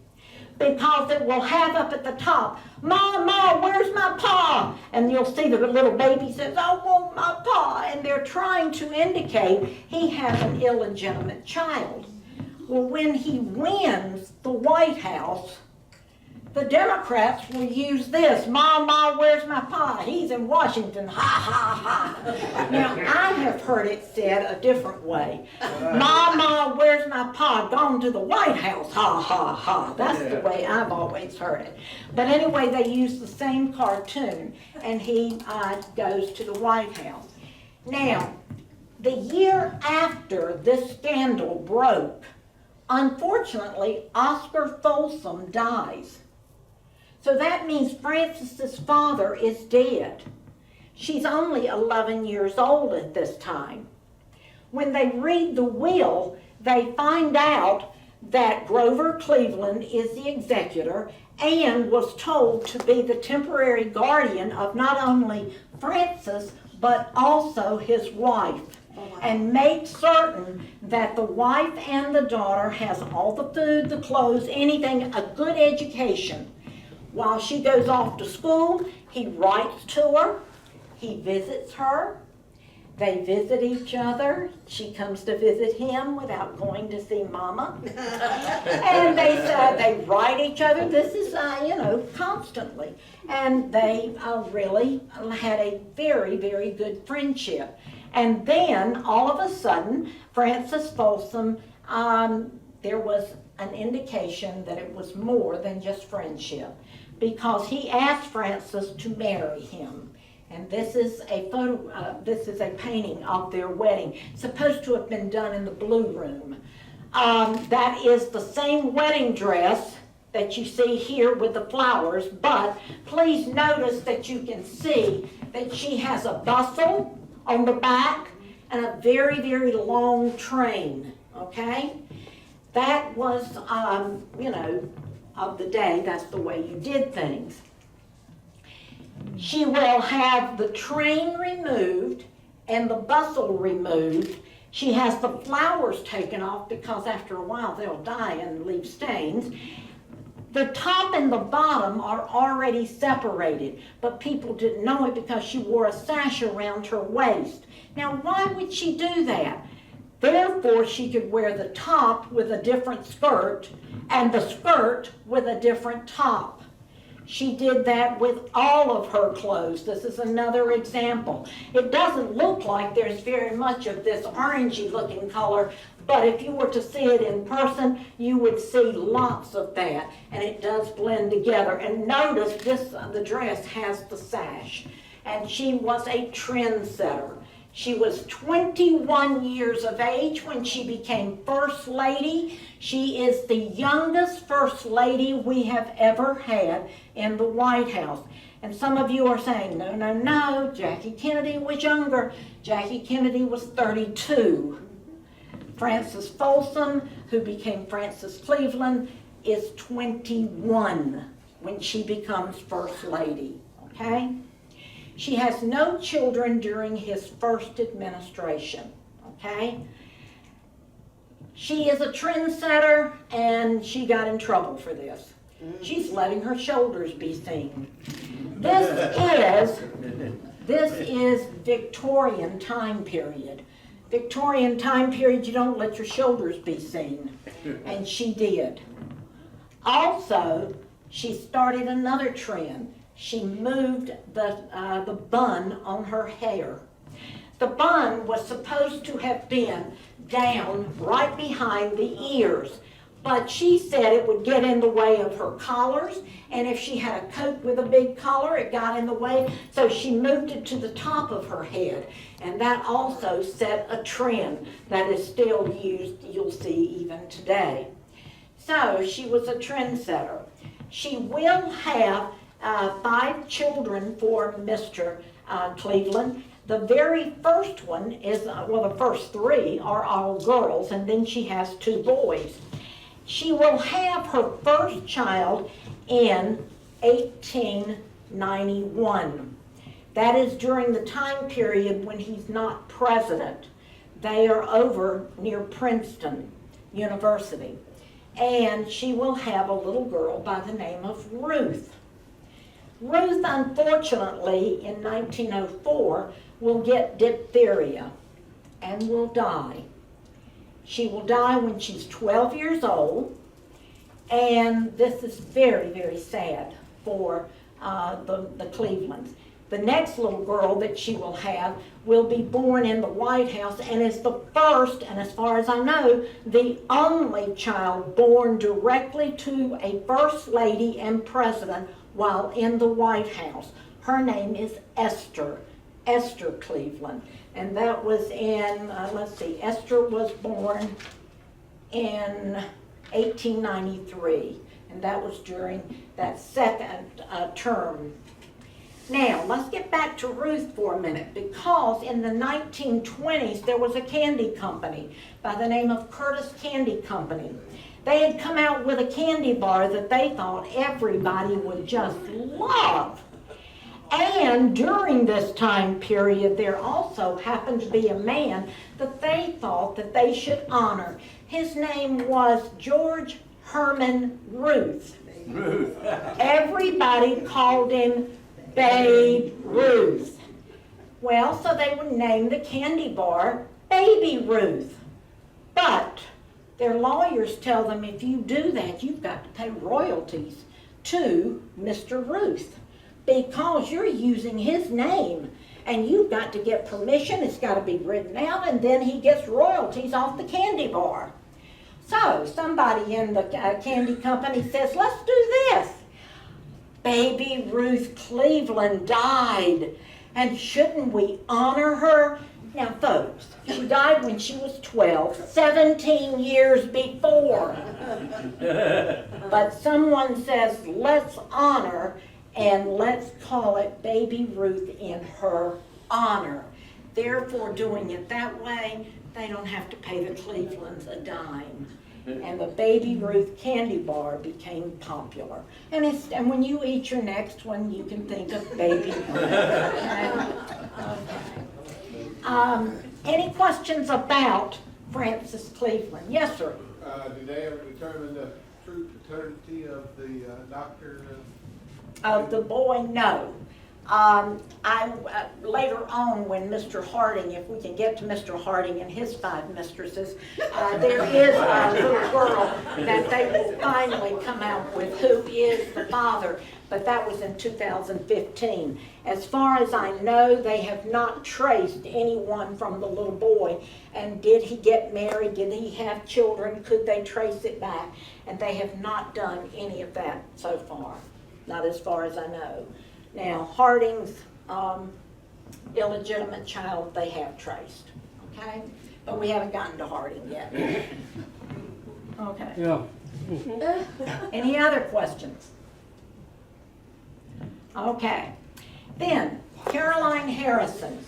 because it will have up at the top, "Ma, Ma, where's my pa?" And you'll see the little baby says, "I want my pa." And they're trying to indicate he has an illegitimate child. Well, when he wins the White House, the Democrats will use this, "Ma, Ma, where's my pa? He's in Washington, ha, ha, ha." Now, I have heard it said a different way. "Ma, Ma, where's my pa? Gone to the White House, ha, ha, ha." That's the way I've always heard it. But anyway, they use the same cartoon, and he goes to the White House. Now, the year after this scandal broke, unfortunately, Oscar Folsom dies. So that means Frances's father is dead. She's only 11 years old at this time. When they read the will, they find out that Grover Cleveland is the executor and was told to be the temporary guardian of not only Frances, but also his wife, and make certain that the wife and the daughter has all the food, the clothes, anything, a good education. While she goes off to school, he writes to her, he visits her, they visit each other. She comes to visit him without going to see Mama. And they write each other. This is, constantly. And they really had a very, very good friendship. And then, all of a sudden, Frances Folsom, there was an indication that it was more than just friendship, because he asked Frances to marry him. And this is a this is a painting of their wedding, supposed to have been done in the Blue Room. That is the same wedding dress that you see here with the flowers, but please notice that you can see that she has a bustle on the back and a very, very long train, okay? That was, of the day, that's the way you did things. She will have the train removed and the bustle removed. She has the flowers taken off because after a while they'll die and leave stains. The top and the bottom are already separated, but people didn't know it because she wore a sash around her waist. Now, why would she do that? Therefore, she could wear the top with a different skirt and the skirt with a different top. She did that with all of her clothes. This is another example. It doesn't look like there's very much of this orangey looking color, but if you were to see it in person, you would see lots of that, and it does blend together. And notice this, the dress has the sash, and she was a trendsetter. She was 21 years of age when she became First Lady. She is the youngest First Lady we have ever had in the White House. And some of you are saying, no, no, no, Jackie Kennedy was younger. Jackie Kennedy was 32. Frances Folsom, who became Frances Cleveland, is 21 when she becomes First Lady, okay? She has no children during his first administration, okay? She is a trendsetter, and she got in trouble for this. She's letting her shoulders be seen. This is Victorian time period. Victorian time period, you don't let your shoulders be seen, and she did. Also, she started another trend. She moved the bun on her hair. The bun was supposed to have been down right behind the ears, but she said it would get in the way of her collars, and if she had a coat with a big collar, it got in the way, so she moved it to the top of her head, and that also set a trend that is still used, you'll see even today. So she was a trendsetter. She will have 5 children for Mr. Cleveland. The very first one is, well, the first three are all girls, and then she has 2 boys. She will have her first child in 1891. That is during the time period when he's not president. They are over near Princeton University. And she will have a little girl by the name of Ruth. Ruth, unfortunately, in 1904, will get diphtheria and will die. She will die when she's 12 years old, and this is very, very sad for the Clevelands. The next little girl that she will have will be born in the White House and is the first, and as far as I know, the only child born directly to a first lady and president while in the White House. Her name is Esther Cleveland. And that was in, Esther was born in 1893. And that was during that second term. Now, let's get back to Ruth for a minute, because in the 1920s, there was a candy company by the name of Curtis Candy Company. They had come out with a candy bar that they thought everybody would just love. And during this time period, there also happened to be a man that they thought that they should honor. His name was George Herman Ruth. Everybody called him Babe Ruth. Well, so they would name the candy bar Baby Ruth. But their lawyers tell them if you do that, you've got to pay royalties to Mr. Ruth, because you're using his name and you've got to get permission. It's got to be written out, and then he gets royalties off the candy bar. So somebody in the candy company says, let's do this. Baby Ruth Cleveland died, and shouldn't we honor her? Now folks, she died when she was 12, 17 years before. But someone says, let's honor and let's call it Baby Ruth in her honor. Therefore, doing it that way, they don't have to pay the Clevelands a dime. And the Baby Ruth candy bar became popular. And when you eat your next one, you can think of Baby Ruth. Any questions about Francis Cleveland? Yes, sir. Did they ever determine the true paternity of the doctor? Of the boy, no. Later on, when Mr. Harding, if we can get to Mr. Harding and his 5 mistresses, there is a little girl that they will finally come out with who is the father, but that was in 2015. As far as I know, they have not traced anyone from the little boy. And did he get married? Did he have children? Could they trace it back? And they have not done any of that so far. Not as far as I know. Now, Harding's illegitimate child, they have traced, okay? But we haven't gotten to Harding yet. Okay. Yeah. Any other questions? Okay. Then, Caroline Harrison.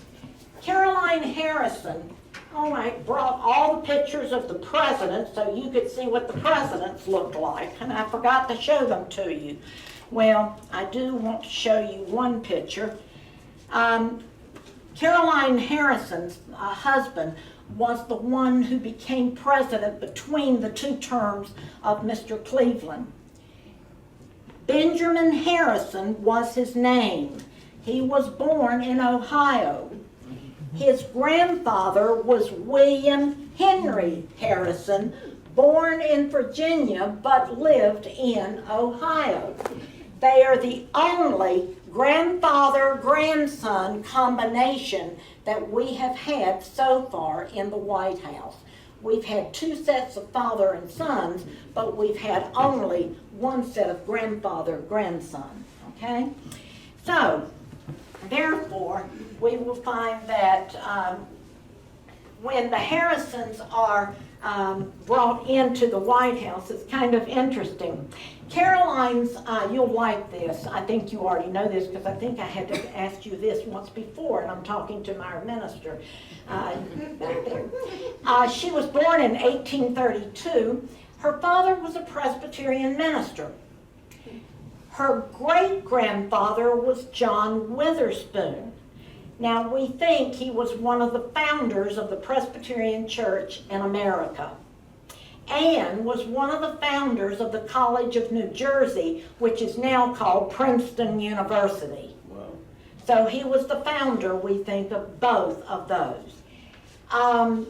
Caroline Harrison, all right, brought all the pictures of the presidents so you could see what the presidents looked like, and I forgot to show them to you. Well, I do want to show you one picture. Caroline Harrison's husband was the one who became president between the 2 terms of Mr. Cleveland. Benjamin Harrison was his name. He was born in Ohio. His grandfather was William Henry Harrison, born in Virginia but lived in Ohio. They are the only grandfather-grandson combination that we have had so far in the White House. We've had 2 sets of father and sons, but we've had only 1 set of grandfather-grandson, okay? So, therefore, we will find that when the Harrisons are brought into the White House, it's kind of interesting. Caroline's, you'll like this. I think you already know this because I think I had to ask you this once before, and I'm talking to my minister back there. She was born in 1832. Her father was a Presbyterian minister. Her great-grandfather was John Witherspoon. Now, we think he was one of the founders of the Presbyterian Church in America, and was one of the founders of the College of New Jersey, which is now called Princeton University. Wow. So he was the founder, we think, of both of those.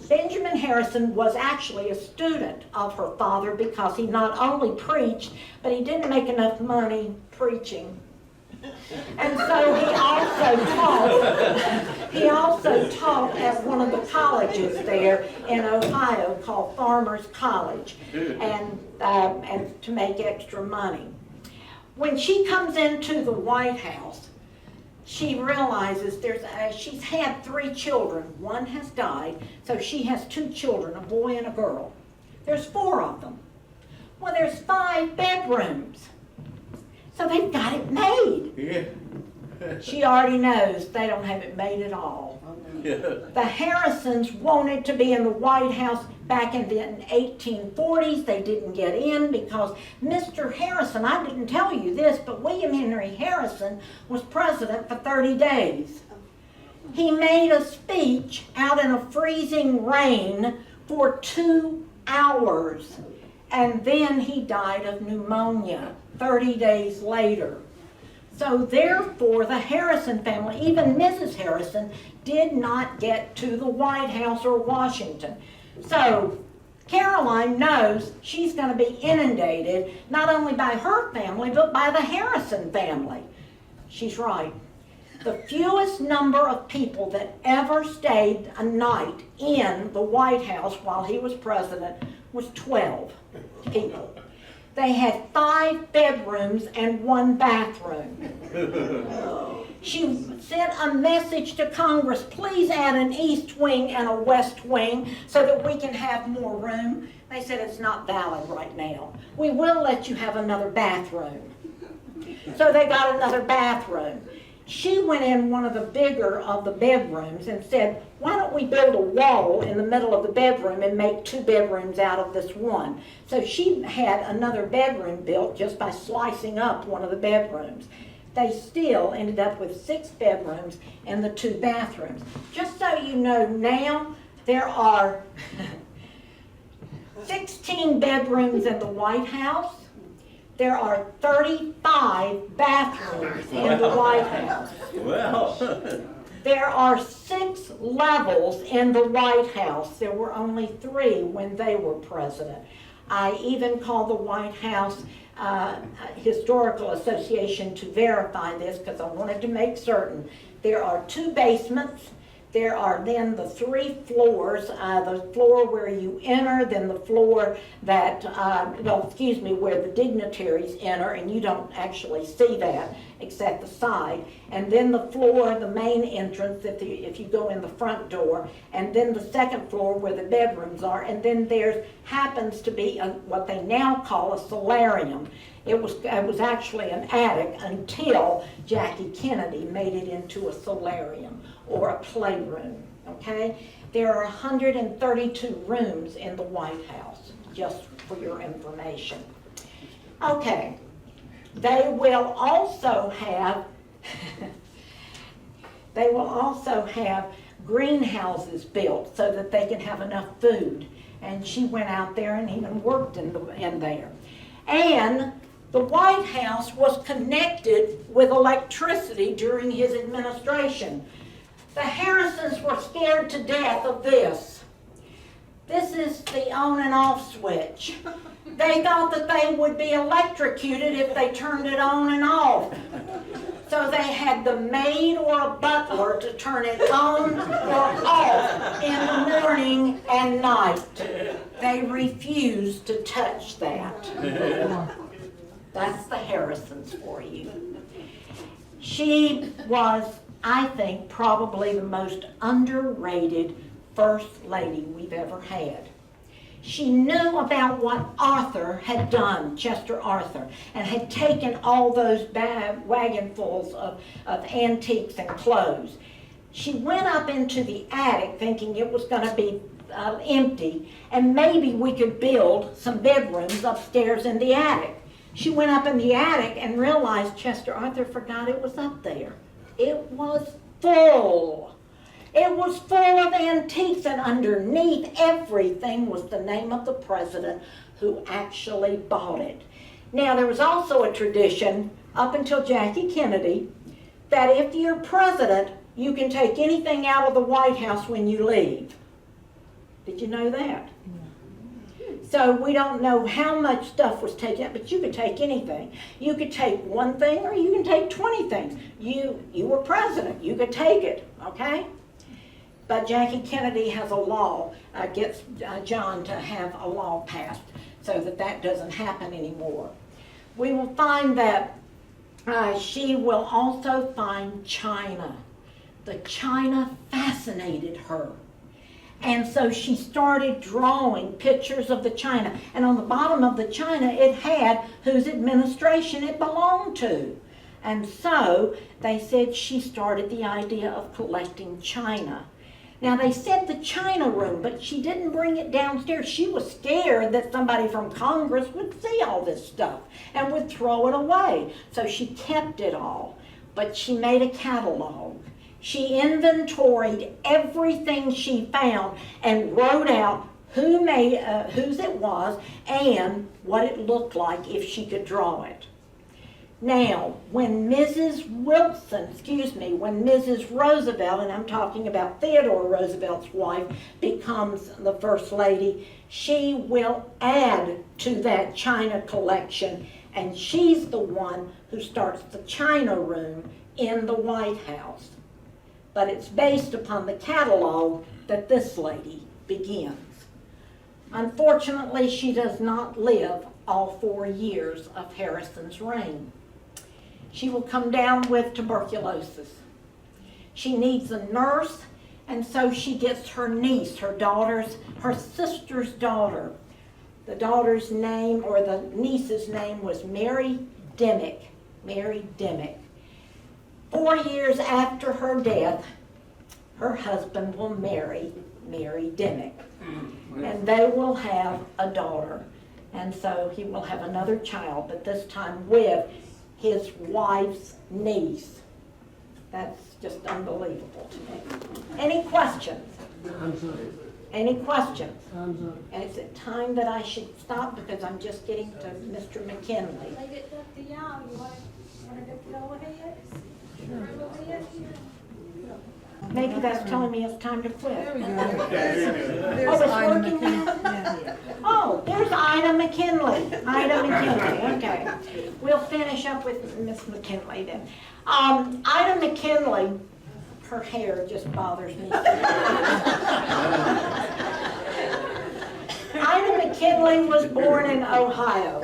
Benjamin Harrison was actually a student of her father because he not only preached, but he didn't make enough money preaching. And so he also taught at one of the colleges there in Ohio called Farmers College, and to make extra money. When she comes into the White House, she realizes she's had 3 children. One has died, so she has 2 children, a boy and a girl. There's 4 of them. Well, there's 5 bedrooms. So they've got it made. Yeah. She already knows they don't have it made at all. Yeah. The Harrisons wanted to be in the White House back in the 1840s. They didn't get in because Mr. Harrison, I didn't tell you this, but William Henry Harrison was president for 30 days. He made a speech out in a freezing rain for 2 hours, and then he died of pneumonia 30 days later. So therefore, the Harrison family, even Mrs. Harrison, did not get to the White House or Washington. So Caroline knows she's going to be inundated not only by her family, but by the Harrison family. She's right. The fewest number of people that ever stayed a night in the White House while he was president was 12 people. They had 5 bedrooms and 1 bathroom. She sent a message to Congress, please add an east wing and a west wing so that we can have more room. They said it's not valid right now. We will let you have another bathroom. So they got another bathroom. She went in one of the bigger of the bedrooms and said, why don't we build a wall in the middle of the bedroom and make 2 bedrooms out of this one? So she had another bedroom built just by slicing up one of the bedrooms. They still ended up with 6 bedrooms and the 2 bathrooms. Just so you know, now there are 16 bedrooms in the White House. There are 35 bathrooms in the White House. Well. There are 6 levels in the White House. There were only 3 when they were president. I even called the White House Historical Association to verify this because I wanted to make certain. There are 2 basements. There are then the 3 floors, the floor where you enter, then the floor that, where the dignitaries enter, and you don't actually see that except the side, and then the floor, the main entrance, if you go in the front door, and then the second floor where the bedrooms are, and then there happens to be what they now call a solarium. It was actually an attic until Jackie Kennedy made it into a solarium or a playroom, okay? There are 132 rooms in the White House, just for your information. Okay, they will also have greenhouses built so that they can have enough food. And she went out there and even worked in there. And the White House was connected with electricity during his administration. The Harrisons were scared to death of this. This is the on and off switch. They thought that they would be electrocuted if they turned it on and off. So they had the maid or a butler to turn it on or off in the morning and night. They refused to touch that. That's the Harrisons for you. She was, I think, probably the most underrated first lady we've ever had. She knew about what Arthur had done, Chester Arthur, and had taken all those wagonfuls of antiques and clothes. She went up into the attic thinking it was going to be empty, and maybe we could build some bedrooms upstairs in the attic. She went up in the attic and realized Chester Arthur forgot it was up there. It was full. It was full of antiques, and underneath everything was the name of the president who actually bought it. Now, there was also a tradition, up until Jackie Kennedy, that if you're president, you can take anything out of the White House when you leave. Did you know that? So we don't know how much stuff was taken out, but you could take anything. You could take one thing, or you can take 20 things. You were president, you could take it, okay? But Jackie Kennedy has a law, gets John to have a law passed so that that doesn't happen anymore. We will find that she will also find China. The China fascinated her. And so she started drawing pictures of the China. And on the bottom of the China, it had whose administration it belonged to. And so they said she started the idea of collecting China. Now, they said the China room, but she didn't bring it downstairs. She was scared that somebody from Congress would see all this stuff and would throw it away. So she kept it all, but she made a catalog. She inventoried everything she found and wrote out who made, whose it was and what it looked like if she could draw it. Now, when Mrs. Roosevelt, and I'm talking about Theodore Roosevelt's wife, becomes the First Lady, she will add to that China collection, and she's the one who starts the China room in the White House. But it's based upon the catalog that this lady begins. Unfortunately, she does not live all 4 years of Harrison's reign. She will come down with tuberculosis. She needs a nurse, and so she gets her niece, her sister's daughter. The daughter's name, or the niece's name, was Mary Dimmick. Mary Dimmick. 4 years after her death, her husband will marry Mary Dimmick. And they will have a daughter. And so he will have another child, but this time with his wife's niece. That's just unbelievable to me. Any questions? Time's up. Any questions? Time's up. And is it time that I should stop because I'm just getting to Mr. McKinley? Leave it up to y'all. You want to go ahead? Maybe that's telling me it's time to quit. There we go. Oh, There's it's Ida working McKinley. now? Yeah. Oh, there's Ida McKinley. Ida McKinley, okay. We'll finish up with Miss McKinley then. Ida McKinley, her hair just bothers me. Ida McKinley was born in Ohio.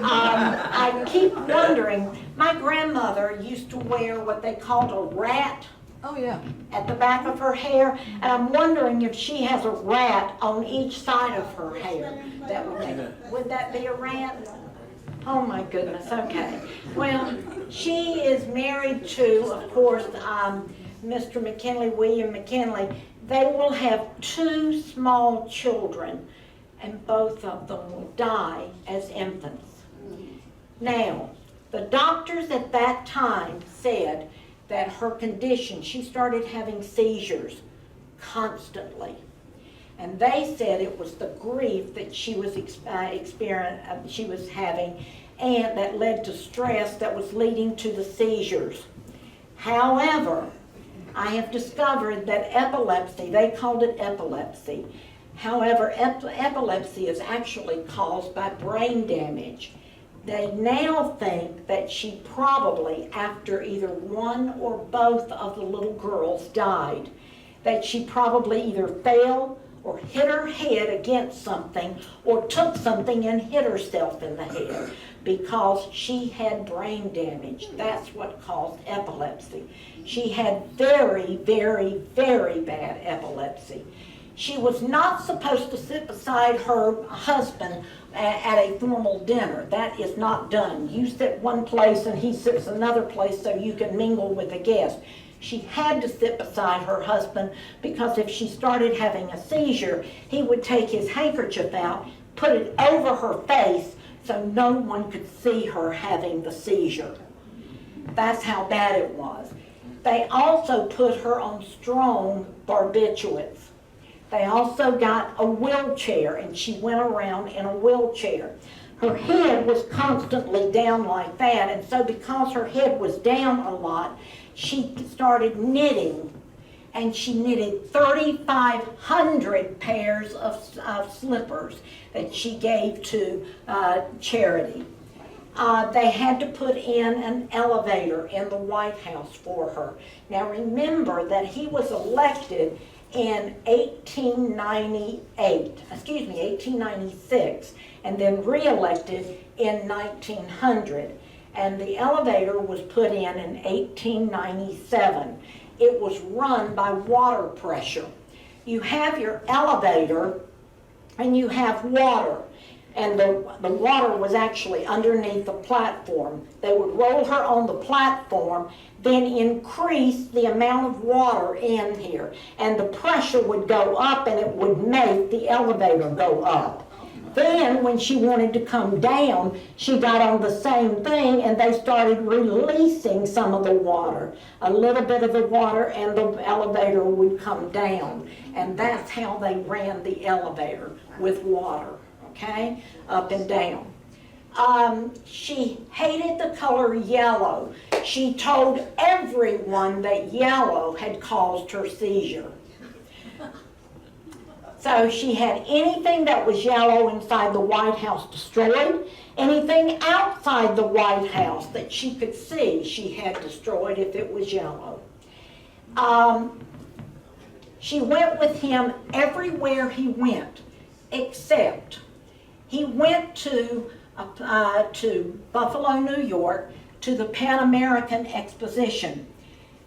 I keep wondering, my grandmother used to wear what they called a rat Oh, yeah. at the back of her hair, and I'm wondering if she has a rat on each side of her hair. That would that be a rat? Oh my goodness, okay. Well, she is married to, of course, Mr. McKinley, William McKinley. They will have 2 small children, and both of them will die as infants. Now, the doctors at that time said that her condition, she started having seizures constantly. And they said it was the grief that she was having, and that led to stress that was leading to the seizures. However, I have discovered that epilepsy, they called it epilepsy. However, epilepsy is actually caused by brain damage. They now think that she probably, after either one or both of the little girls died, that she probably either fell or hit her head against something or took something and hit herself in the head because she had brain damage. That's what caused epilepsy. She had very, very, very bad epilepsy. She was not supposed to sit beside her husband at a formal dinner. That is not done. You sit one place and he sits another place so you can mingle with the guests. She had to sit beside her husband because if she started having a seizure, he would take his handkerchief out, put it over her face so no one could see her having the seizure. That's how bad it was. They also put her on strong barbiturates. They also got a wheelchair, and she went around in a wheelchair. Her head was constantly down like that, and so because her head was down a lot, she started knitting, and she knitted 3,500 pairs of slippers that she gave to charity. They had to put in an elevator in the White House for her. Now remember that he was elected in 1896, and then re-elected in 1900. And the elevator was put in 1897. It was run by water pressure. You have your elevator and you have water. And the water was actually underneath the platform. They would roll her on the platform, then increase the amount of water in here. And the pressure would go up and it would make the elevator go up. Then when she wanted to come down, she got on the same thing and they started releasing some of the water. A little bit of the water and the elevator would come down. And that's how they ran the elevator, with water. Okay, up and down. She hated the color yellow. She told everyone that yellow had caused her seizure. So she had anything that was yellow inside the White House destroyed. Anything outside the White House that she could see, she had destroyed if it was yellow. She went with him everywhere he went, except he went to Buffalo, New York, to the Pan American Exposition.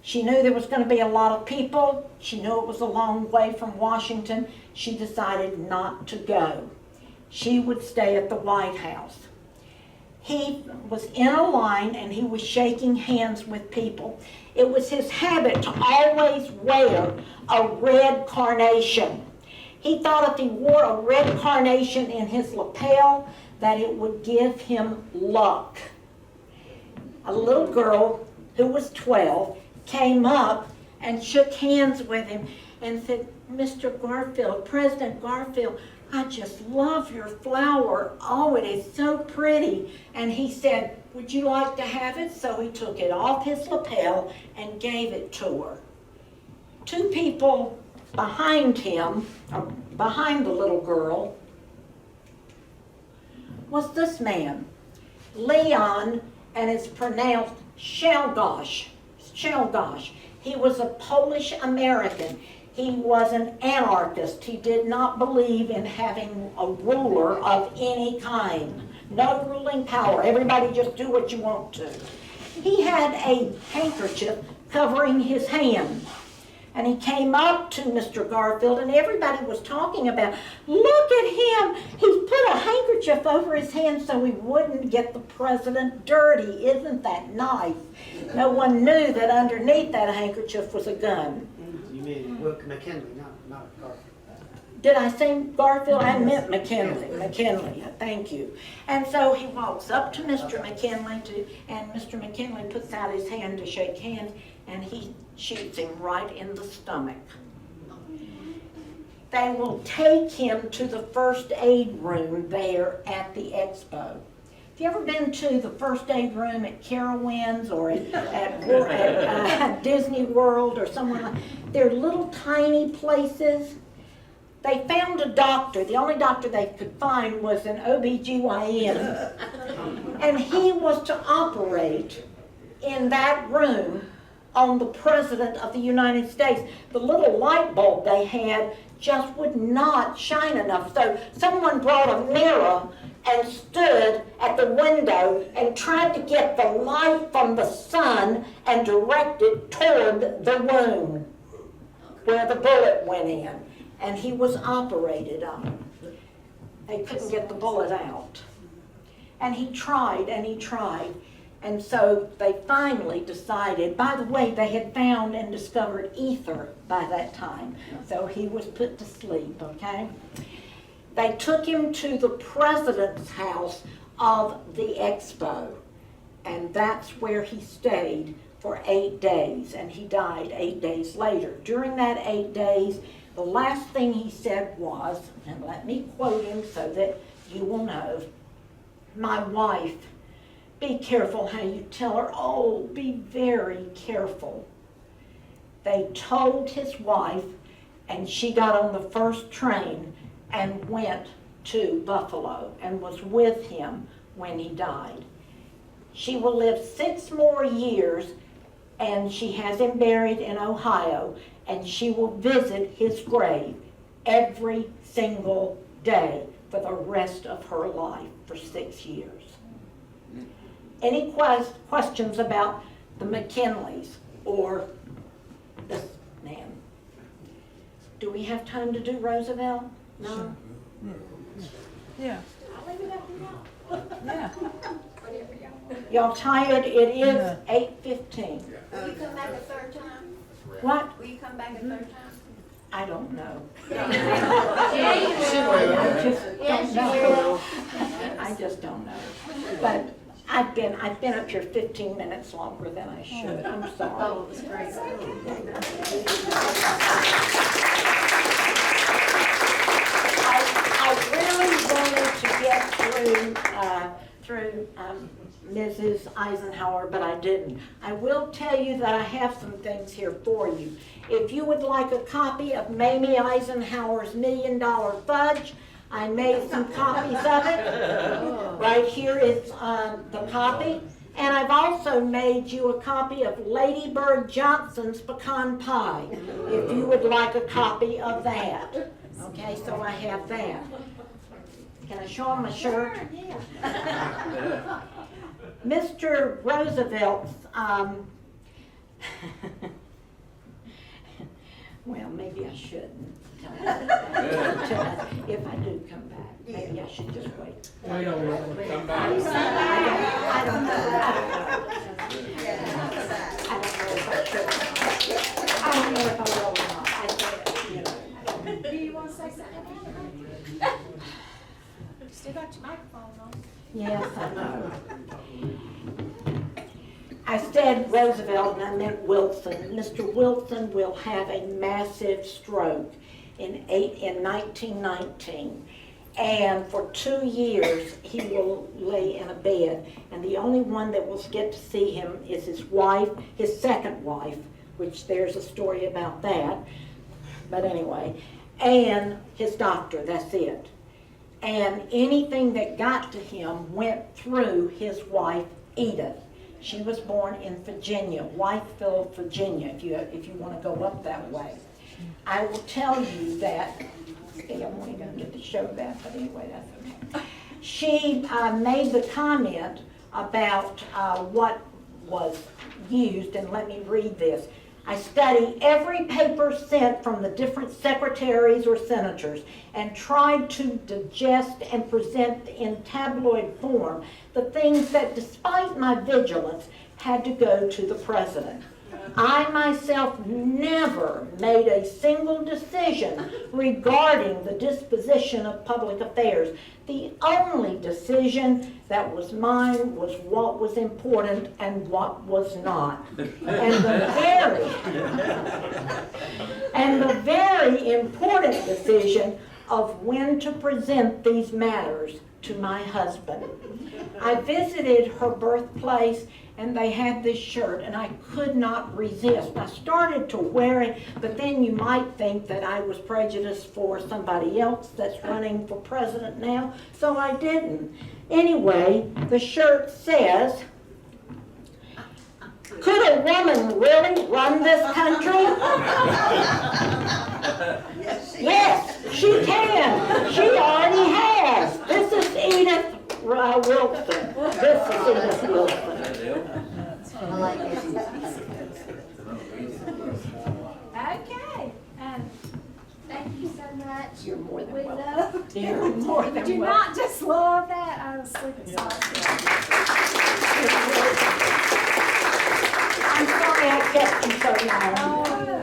She knew there was going to be a lot of people. She knew it was a long way from Washington. She decided not to go. She would stay at the White House. He was in a line and he was shaking hands with people. It was his habit to always wear a red carnation. He thought if he wore a red carnation in his lapel, that it would give him luck. A little girl who was 12 came up and shook hands with him and said, "Mr. Garfield, President Garfield, I just love your flower. Oh, it is so pretty." And he said, "Would you like to have it?" So he took it off his lapel and gave it to her. Two people behind him, behind the little girl, was this man, Leon, and it's pronounced Szelgosz. Szelgosz. He was a Polish American. He was an anarchist. He did not believe in having a ruler of any kind. No ruling power. Everybody just do what you want to. He had a handkerchief covering his hand. And he came up to Mr. Garfield, and everybody was talking about, "Look at him. He's put a handkerchief over his hand so he wouldn't get the president dirty. Isn't that nice?" No one knew that underneath that handkerchief was a gun. You mean McKinley, not Garfield. Did I say Garfield? I meant McKinley. McKinley, thank you. And so he walks up to Mr. McKinley, and Mr. McKinley puts out his hand to shake hands, and he shoots him right in the stomach. They will take him to the first aid room there at the expo. Have you ever been to the first aid room at Carowinds or at Disney World or somewhere like that? They're little tiny places. They found a doctor. The only doctor they could find was an OBGYN. And he was to operate in that room on the President of the United States. The little light bulb they had just would not shine enough. So someone brought a mirror and stood at the window and tried to get the light from the sun and direct it toward the wound where the bullet went in. and he was operated on. They couldn't get the bullet out. And he tried and he tried. And so they finally decided, by the way, they had found and discovered ether by that time. So he was put to sleep, okay? They took him to the president's house of the expo. And that's where he stayed for 8 days. And he died 8 days later. During that 8 days, the last thing he said was, and let me quote him so that you will know, "My wife, be careful how you tell her. Oh, be very careful." They told his wife, and she got on the first train and went to Buffalo and was with him when he died. She will live 6 more years, and she has him buried in Ohio, and she will visit his grave every single day for the rest of her life for 6 years. Any questions about the McKinleys or this man? Do we have time to do Roosevelt? No? Yeah, I'll leave it up to y'all. yeah. Whatever y'all want. Y'all tired? It is Yeah. 8:15. Will you come back a third time? What? Will you come back a third time? I don't know. Yeah, I just Yes, don't you know. will. I just don't know. But I've been up here 15 minutes longer than I should. I'm sorry. Oh, it was great. I really wanted to get through Mrs. Eisenhower, but I didn't. I will tell you that I have some things here for you. If you would like a copy of Mamie Eisenhower's $1 Million Fudge, I made some copies of it. Right here is the copy. And I've also made you a copy of Lady Bird Johnson's Pecan Pie, if you would like a copy of that. Okay, so I have that. Can I show them my shirt? Yeah. Mr. Roosevelt's, well, maybe I shouldn't. If I do come back, maybe I should just wait. Wait on that. Come I don't know. I don't know if I will or not. I think, you know. Do you want to say something? Still got your microphone on. Yes, I know. I said Roosevelt and I meant Wilson. Mr. Wilson will have a massive stroke in 1919. And for 2 years, he will lay in a bed. And the only one that will get to see him is his wife, his second wife, which there's a story about that. But anyway, and his doctor, that's it. And anything that got to him went through his wife, Edith. She was born in Virginia, Whiteville, Virginia, if you want to go up that way. I will tell you that, I'm only going to get to show that, but anyway, that's okay. She made the comment about what was used, and let me read this. I study every paper sent from the different secretaries or senators and tried to digest and present in tabloid form the things that, despite my vigilance, had to go to the president. I myself never made a single decision regarding the disposition of public affairs. The only decision that was mine was what was important and what was not. And the very important decision of when to present these matters to my husband. I visited her birthplace and they had this shirt and I could not resist. I started to wear it, but then you might think that I was prejudiced for somebody else that's running for president now, so I didn't. Anyway, the shirt says, "Could a woman really run this country?" Yes, she can. She already has. This is Edith Wilson. This is Edith Wilson. Okay, thank you so much. more than We welcome. love. You're more than Did you welcome. not just love that? I was sleeping so I'm sorry I kept you so long. Oh,